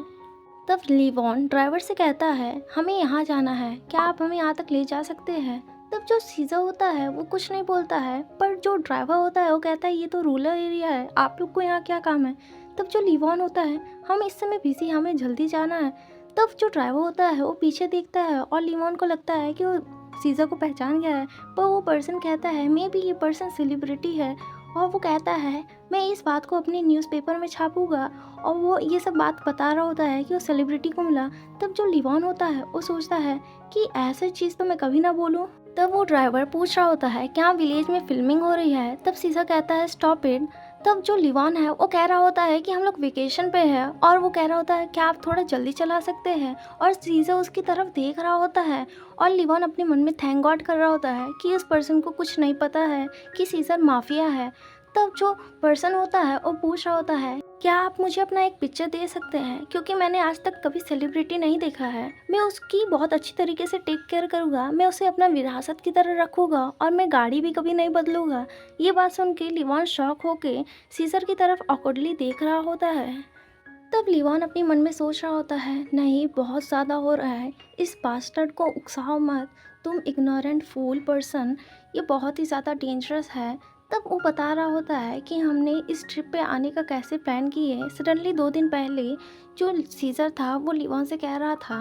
तब लिवॉन ड्राइवर से कहता है, हमें यहाँ जाना है, क्या आप हमें यहाँ तक ले जा सकते हैं। तब जो सीजर होता है वो कुछ नहीं बोलता है, पर जो ड्राइवर होता है वो कहता है ये तो रूरल एरिया है, आप लोग को यहाँ क्या काम है। तब जो लिवॉन होता है, हम इस समय बिजी, हमें जल्दी जाना है। तब जो ड्राइवर होता है वो पीछे देखता है और लिवॉन को लगता है कि वो सीजर को पहचान गया है, पर वो पर्सन कहता है मे बी ये पर्सन सेलिब्रिटी है। और वो कहता है मैं इस बात को अपने न्यूज़पेपर में छापूंगा। और वो ये सब बात बता रहा होता है कि वो सेलिब्रिटी को मिला। तब जो लिवॉन होता है वो सोचता है कि ऐसी चीज़ तो मैं कभी ना बोलूँ। तब वो ड्राइवर पूछ रहा होता है क्या विलेज में फिल्मिंग हो रही है। तब सीजर कहता है स्टॉप इट। तब जो लिवॉन है वो कह रहा होता है कि हम लोग वेकेशन पे हैं, और वो कह रहा होता है क्या आप थोड़ा जल्दी चला सकते हैं। और सीजर उसकी तरफ देख रहा होता है और लिवॉन अपने मन में थैंक गॉड कर रहा होता है कि उस पर्सन को कुछ नहीं पता है कि सीजर माफिया है। तब जो पर्सन होता है वो पूछ रहा होता है क्या आप मुझे अपना एक पिक्चर दे सकते हैं, क्योंकि मैंने आज तक कभी सेलिब्रिटी नहीं देखा है। मैं उसकी बहुत अच्छी तरीके से टेक केयर करूँगा, मैं उसे अपना विरासत की तरह रखूँगा और मैं गाड़ी भी कभी नहीं बदलूँगा। ये बात सुन के लिवॉन शॉक होके सीजर की तरफ ऑकवर्डली देख रहा होता है। तब लिवॉन अपने मन में सोच रहा होता है नहीं, बहुत ज़्यादा हो रहा है, इस बास्टर्ड को उकसाओ मत, तुम इग्नोरेंट फूल पर्सन, ये बहुत ही ज़्यादा डेंजरस है। तब वो बता रहा होता है कि हमने इस ट्रिप पे आने का कैसे प्लान किए। सडनली 2 दिन पहले जो सीजर था वो लिवॉन से कह रहा था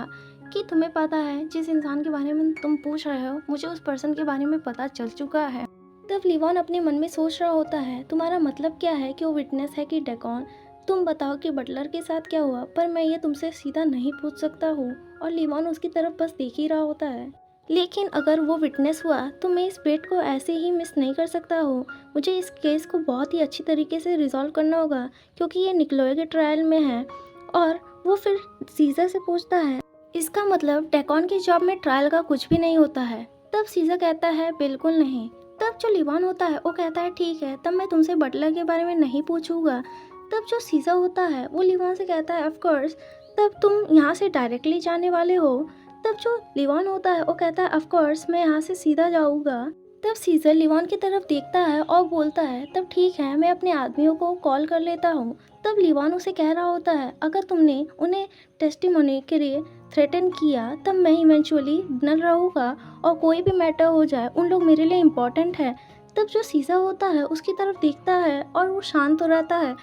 कि तुम्हें पता है जिस इंसान के बारे में तुम पूछ रहे हो मुझे उस पर्सन के बारे में पता चल चुका है। तब लिवॉन अपने मन में सोच रहा होता है तुम्हारा मतलब क्या है कि वो विटनेस है कि डेकॉन, तुम बताओ कि बटलर के साथ क्या हुआ, पर मैं ये तुमसे सीधा नहीं पूछ सकता हूँ। और लिवॉन उसकी तरफ बस देख ही रहा होता है। लेकिन अगर वो विटनेस हुआ तो मैं इस डेट को ऐसे ही मिस नहीं कर सकता हूँ, मुझे इस केस को बहुत ही अच्छी तरीके से रिजॉल्व करना होगा, क्योंकि ये निकलोए के ट्रायल में है। और वो फिर सीजर से पूछता है इसका मतलब डेकॉन की जॉब में ट्रायल का कुछ भी नहीं होता है। तब सीजर कहता है बिल्कुल नहीं। तब जो लिवॉन होता है वो कहता है ठीक है, तब मैं तुमसे बटलर के बारे में नहीं पूछूंगा। तब जो सीजर होता है वो लिवॉन से कहता है ऑफ कोर्स, तब तुम यहाँ से डायरेक्टली जाने वाले हो। तब जो लिवॉन होता है वो कहता है ऑफ कोर्स मैं यहाँ से सीधा जाऊँगा। तब सीजर लिवॉन की तरफ देखता है और बोलता है तब ठीक है, मैं अपने आदमियों को कॉल कर लेता हूँ। तब लिवॉन उसे कह रहा होता है अगर तुमने उन्हें टेस्टिमोनी के लिए थ्रेटन किया तब मैं इवेंचुअली बना रहूँगा, और कोई भी मैटर हो जाए उन लोग मेरे लिए इम्पोर्टेंट है। तब जो सीजर होता है उसकी तरफ देखता है और वो शांत हो रहता है।